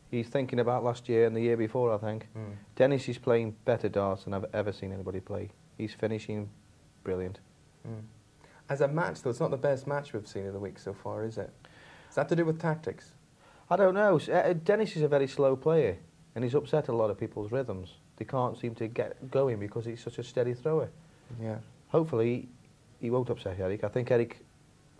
He's thinking about last year and the year before, I think. Dennis is playing better darts than I've ever seen anybody play. He's finishing brilliant. As a match, though, it's not the best match we've seen of the week so far, is it? Is that to do with tactics? I don't know. Dennis is a very slow player, and he's upset a lot of people's rhythms. They can't seem to get going because he's such a steady thrower. Yeah. Hopefully, he won't upset Eric. I think Eric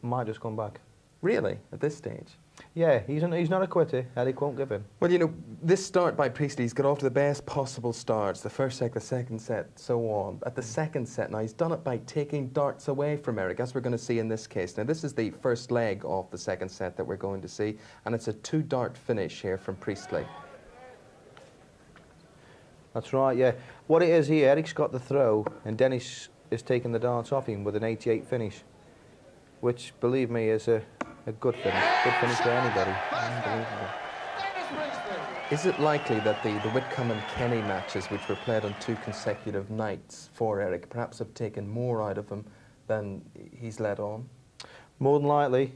might just come back. Really? At this stage? Yeah, he's not a quitter. Eric won't give in. Well, you know, this start by Priestley's got off to the best possible starts. The first set, the second set, so on. At the second set, now, he's done it by taking darts away from Eric, as we're going to see in this case. Now, this is the first leg of the second set that we're going to see, and it's a 2-dart finish here from Priestley. That's right, yeah. What it is here, Eric's got the throw, and Dennis is taking the darts off him with an 88 finish, which, believe me, is a good finish. Good finish for anybody. Unbelievable. Dennis Priestley. Is it likely that the Whitcomb and Kenny matches, which were played on 2 consecutive nights for Eric, perhaps have taken more out of him than he's let on? More than likely.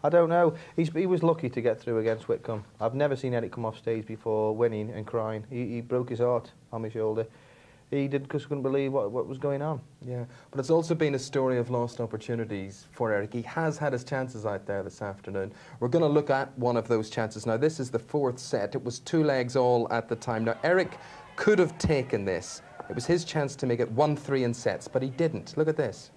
I don't know. He was lucky to get through against Whitcomb. I've never seen Eric come off stage before winning and crying. He broke his heart on my shoulder. He did because couldn't believe what was going on. Yeah, but it's also been a story of lost opportunities for Eric. He has had his chances out there this afternoon. We're going to look at one of those chances now. This is the 4th set. It was 2 legs all at the time. Now, Eric could have taken this. It was his chance to make it 1-3 in sets, but he didn't. Look at this.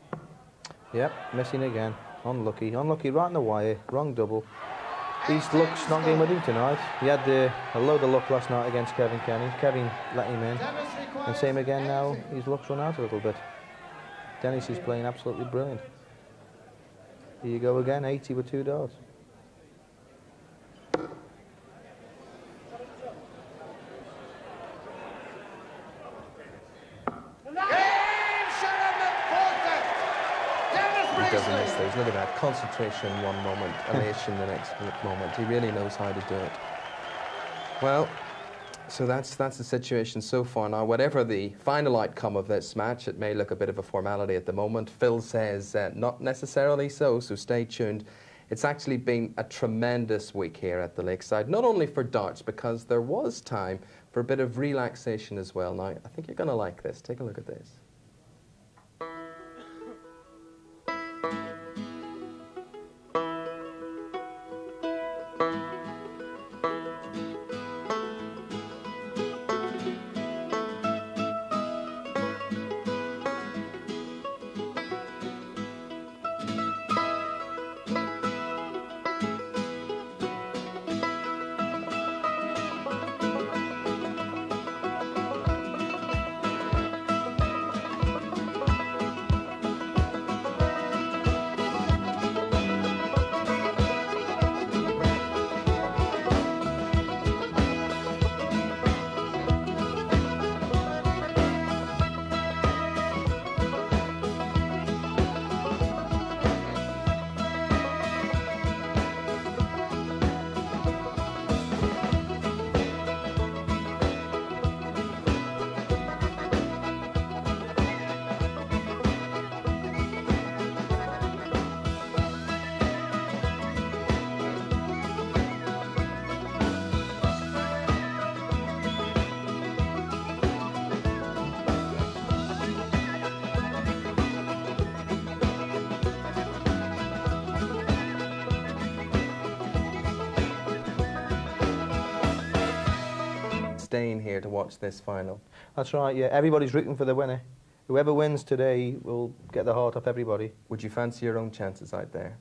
Yep, missing again. Unlucky. Unlucky right in the wire. Wrong double. His luck's not getting with him tonight. He had a load of luck last night against Kevin Kenny. Kevin let him in. And same again now. His luck's run out a little bit. Dennis is playing absolutely brilliant. Here you go again, 80 with 2 darts. He doesn't miss those. Look at that. Concentration one moment, elation the next moment. He really knows how to do it. Well, so that's the situation so far. Now, whatever the final outcome of this match, it may look a bit of a formality at the moment. Phil says not necessarily so stay tuned. It's actually been a tremendous week here at the Lakeside, not only for darts, because there was time for a bit of relaxation as well. Now, I think you're going to like this. Take a look at this. Staying here to watch this final. That's right, yeah. Everybody's rooting for the winner. Whoever wins today will get the heart of everybody. Would you fancy your own chances out there?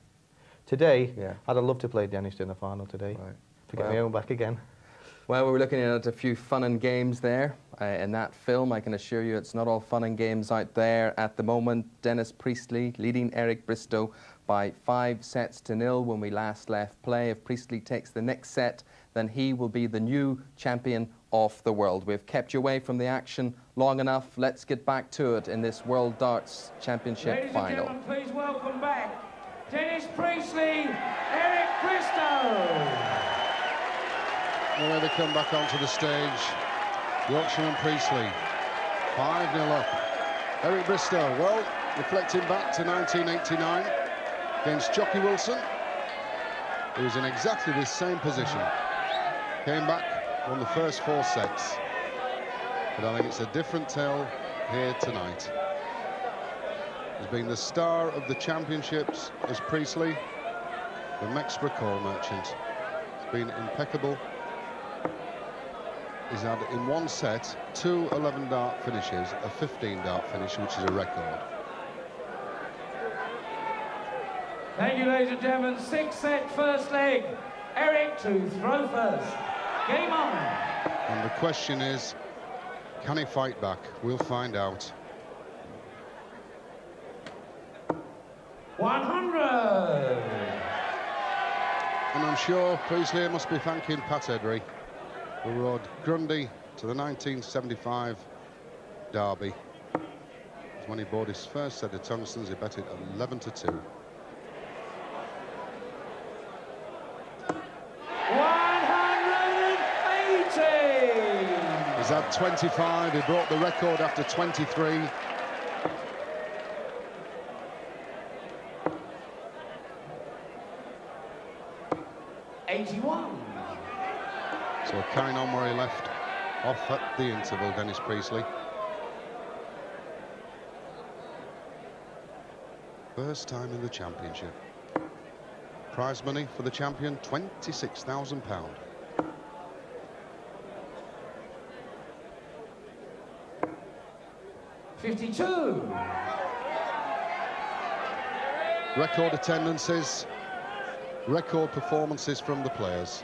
Today? Yeah. I'd have loved to play Dennis in the final today. Right. To get my own back again. Well, we were looking at a few fun and games there in that film. I can assure you it's not all fun and games out there at the moment. Dennis Priestley leading Eric Bristow by 5-0 when we last left play. If Priestley takes the next set, then he will be the new champion of the world. We've kept you away from the action long enough. Let's get back to it in this World Darts Championship final. Ladies and gentlemen, please welcome back Dennis Priestley, Eric Bristow. Well, they come back onto the stage. Yorkshire and Priestley, 5-0 up. Eric Bristow, well, reflecting back to 1989 against Jockey Wilson, who was in exactly this same position. Came back, won the first 4 sets. But I think it's a different tale here tonight. Has been the star of the championships as Priestley, the Mexborough call merchant. It's been impeccable. He's had in one set 2 11-dart finishes, a 15-dart finish, which is a record. Thank you, ladies and gentlemen. 6-set first leg. Eric to throw first. Game on. And the question is, can he fight back? We'll find out. 100. And I'm sure Priestley must be thanking Pat Edry, who rode Grundy to the 1975 Derby. When he bought his first set of tungstens, he bet it 11-2. 180. He's had 25. He broke the record after 23. So carrying on where he left off at the interval, Dennis Priestley. First time in the championship. Prize money for the champion, £26,000. 52. Record attendances, record performances from the players.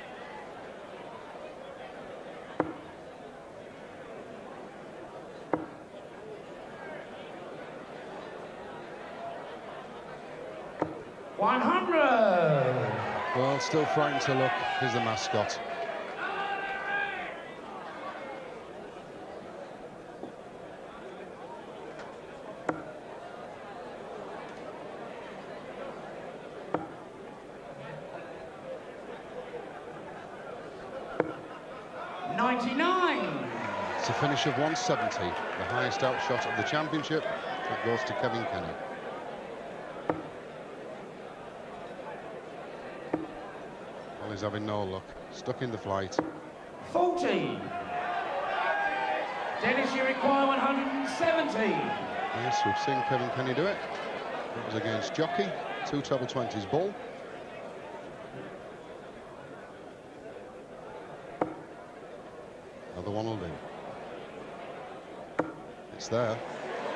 Well, still frightened to look. He's the mascot. It's a finish of 170, the highest outshot of the championship. That goes to Kevin Kenny. Well, he's having no luck. Stuck in the flight. 40. Dennis, you require 170. Yes, we've seen Kevin Kenny do it. That was against Jockey. 2 treble 20s ball. Another one will do. It's there.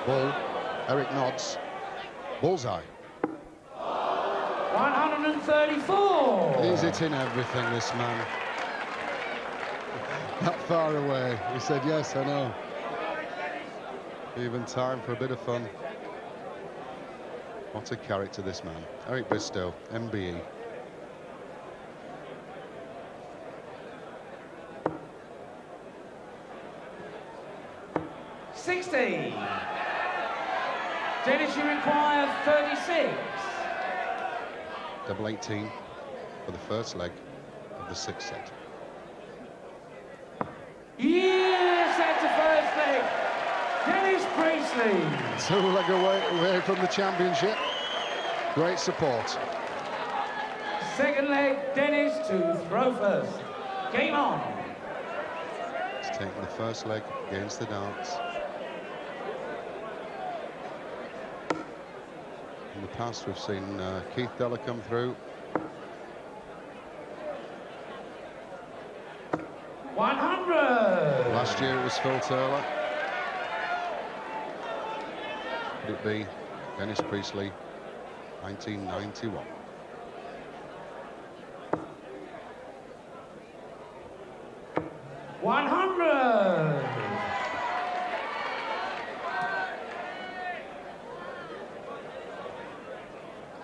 Bull. Eric nods. Bullseye. 134. He's hitting everything, this man. That far away. He said, yes, I know. Even time for a bit of fun. What a character, this man. Eric Bristow, MBE. Dennis, you require 36. Double 18 for the first leg of the 6th set. Yes, that's the first leg. Dennis Priestley. 2 leg away from the championship. Great support. Second leg, Dennis to throw first. Game on. He's taking the first leg against the darts. In the past, we've seen Keith Deller come through. 100. Last year it was Phil Taylor. Could it be Dennis Priestley, 1991?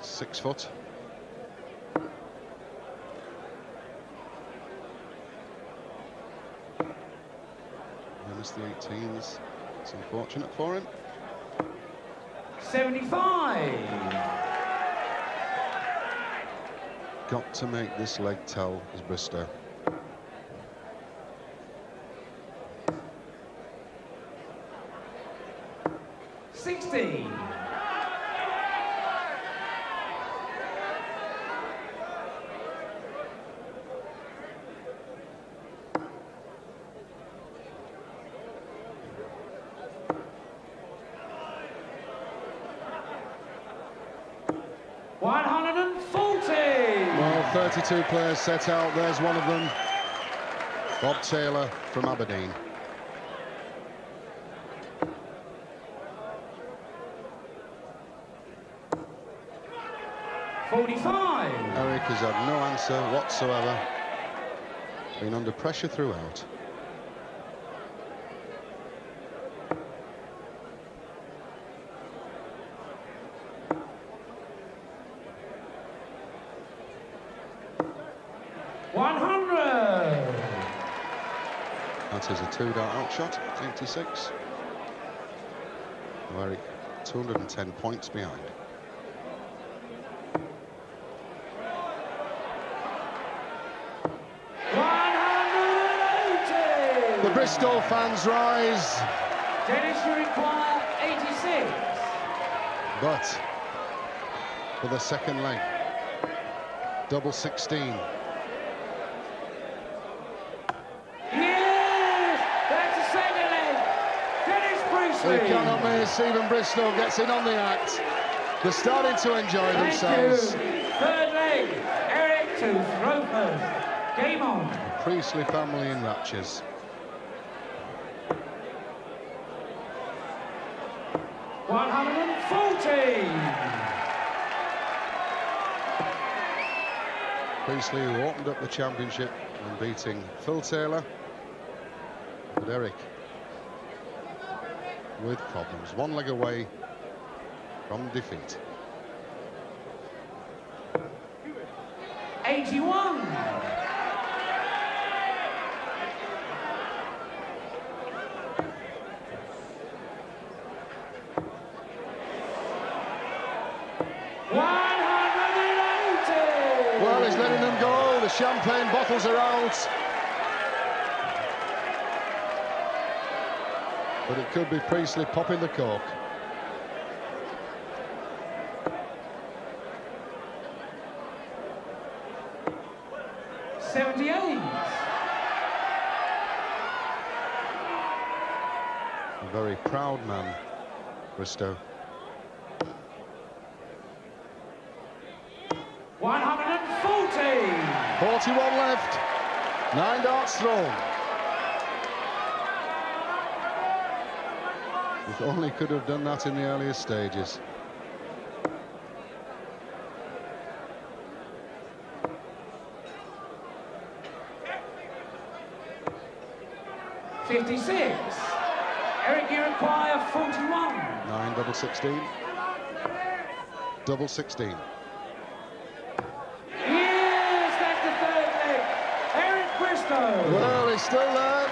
Six foot. Missed the 18s. It's unfortunate for him. 75. Got to make this leg tell as Bristow. Well, 32 players set out. There's one of them. Bob Taylor from Aberdeen. Eric has had no answer whatsoever. Been under pressure throughout. That is a 2-dart outshot, 86. Well, Eric, 210 points behind. The Bristow fans rise. Dennis, you require 86. But for the second leg, double 16. Yes, that's the second leg. Dennis Priestley. They cannot miss. Even Bristow gets in on the act. They're starting to enjoy themselves. Thank you. Third leg, Eric to throw first. Game on. The Priestley family in raptures. Priestley, who opened up the championship and beating Phil Taylor, but Eric with problems, one leg away from defeat. 81. Well, he's letting them go. The champagne bottles are out. But it could be Priestley popping the cork. A very proud man, Bristow. 140. 41 left. 9 darts thrown. If only could have done that in the earlier stages. $56. Eric, you require 41. 9 double 16. Double 16. Yes, that's the third leg. Eric Bristow. Well, he's still there.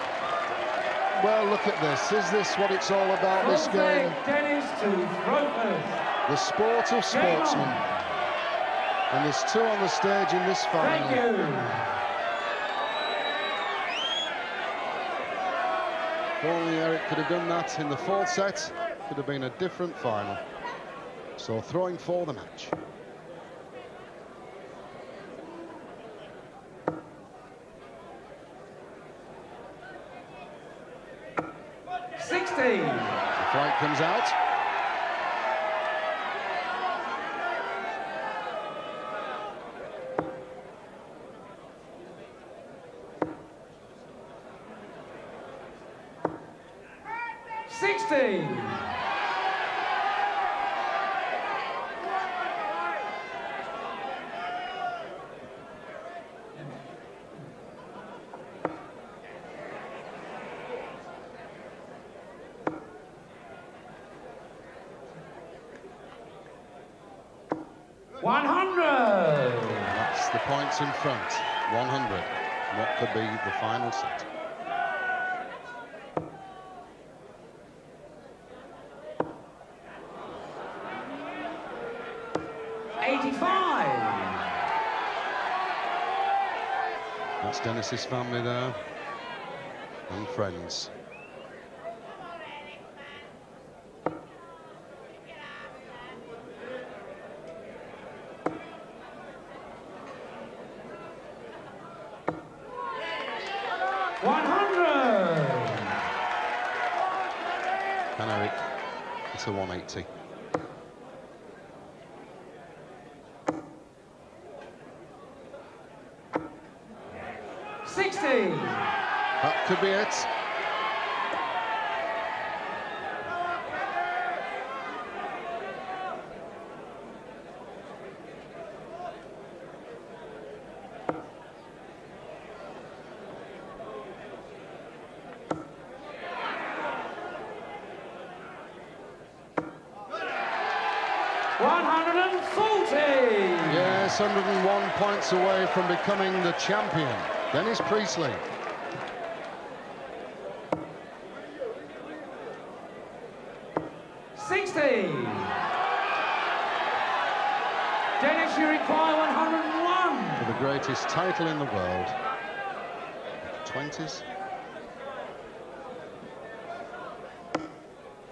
Well, look at this. Is this what it's all about, this game? Dennis to Rovers. The sport of sportsmen. And there's 2 on the stage in this final. Thank you. If only Eric could have done that in the 4th set, could have been a different final. So throwing for the match. The flight comes out. That's the points in front. 100. What could be the final set? That's Dennis's family there and friends. And Eric, it's a 180. That could be it. Yes, 101 points away from becoming the champion. Dennis Priestley. Dennis, you require 101. For the greatest title in the world. 20s.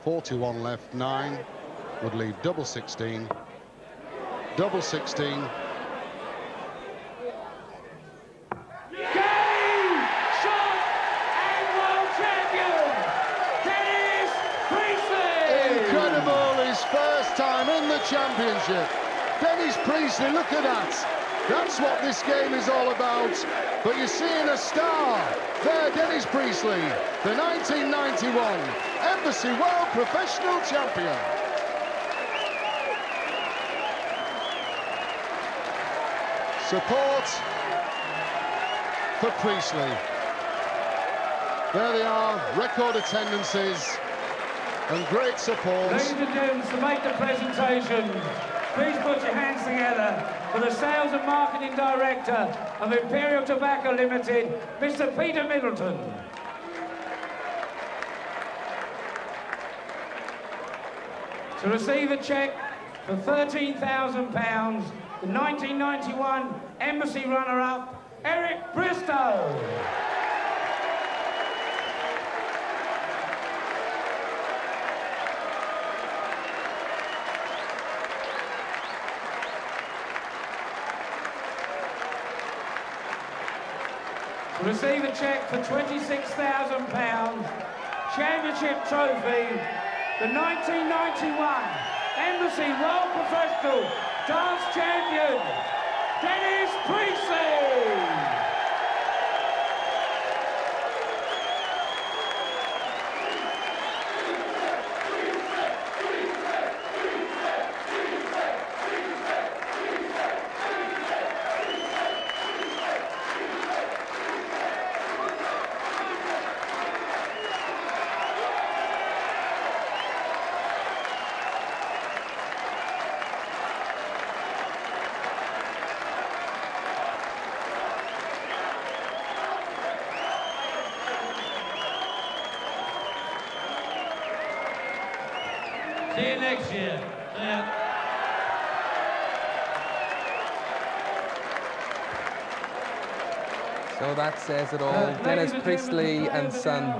41 left, 9 would leave double 16. Double 16. Game! Shot! And world champion, Dennis Priestley! Incredible, his first time in the championship. Dennis Priestley, look at that. That's what this game is all about. But you're seeing a star. There, Dennis Priestley, the 1991 Embassy World Professional Champion. Support for Priestley. There they are, record attendances and great support. Ladies and gentlemen, to make the presentation, please put your hands together for the Sales and Marketing Director of Imperial Tobacco Limited, Mr. Peter Middleton. To receive a cheque for £13,000, the 1991 Embassy runner-up, Eric Bristow. To receive a cheque for £26,000, championship trophy, the 1991 Embassy World Professional Dance Champion, Dennis Priestley. See you next year. Yeah. So that says it all. Dennis Priestley and son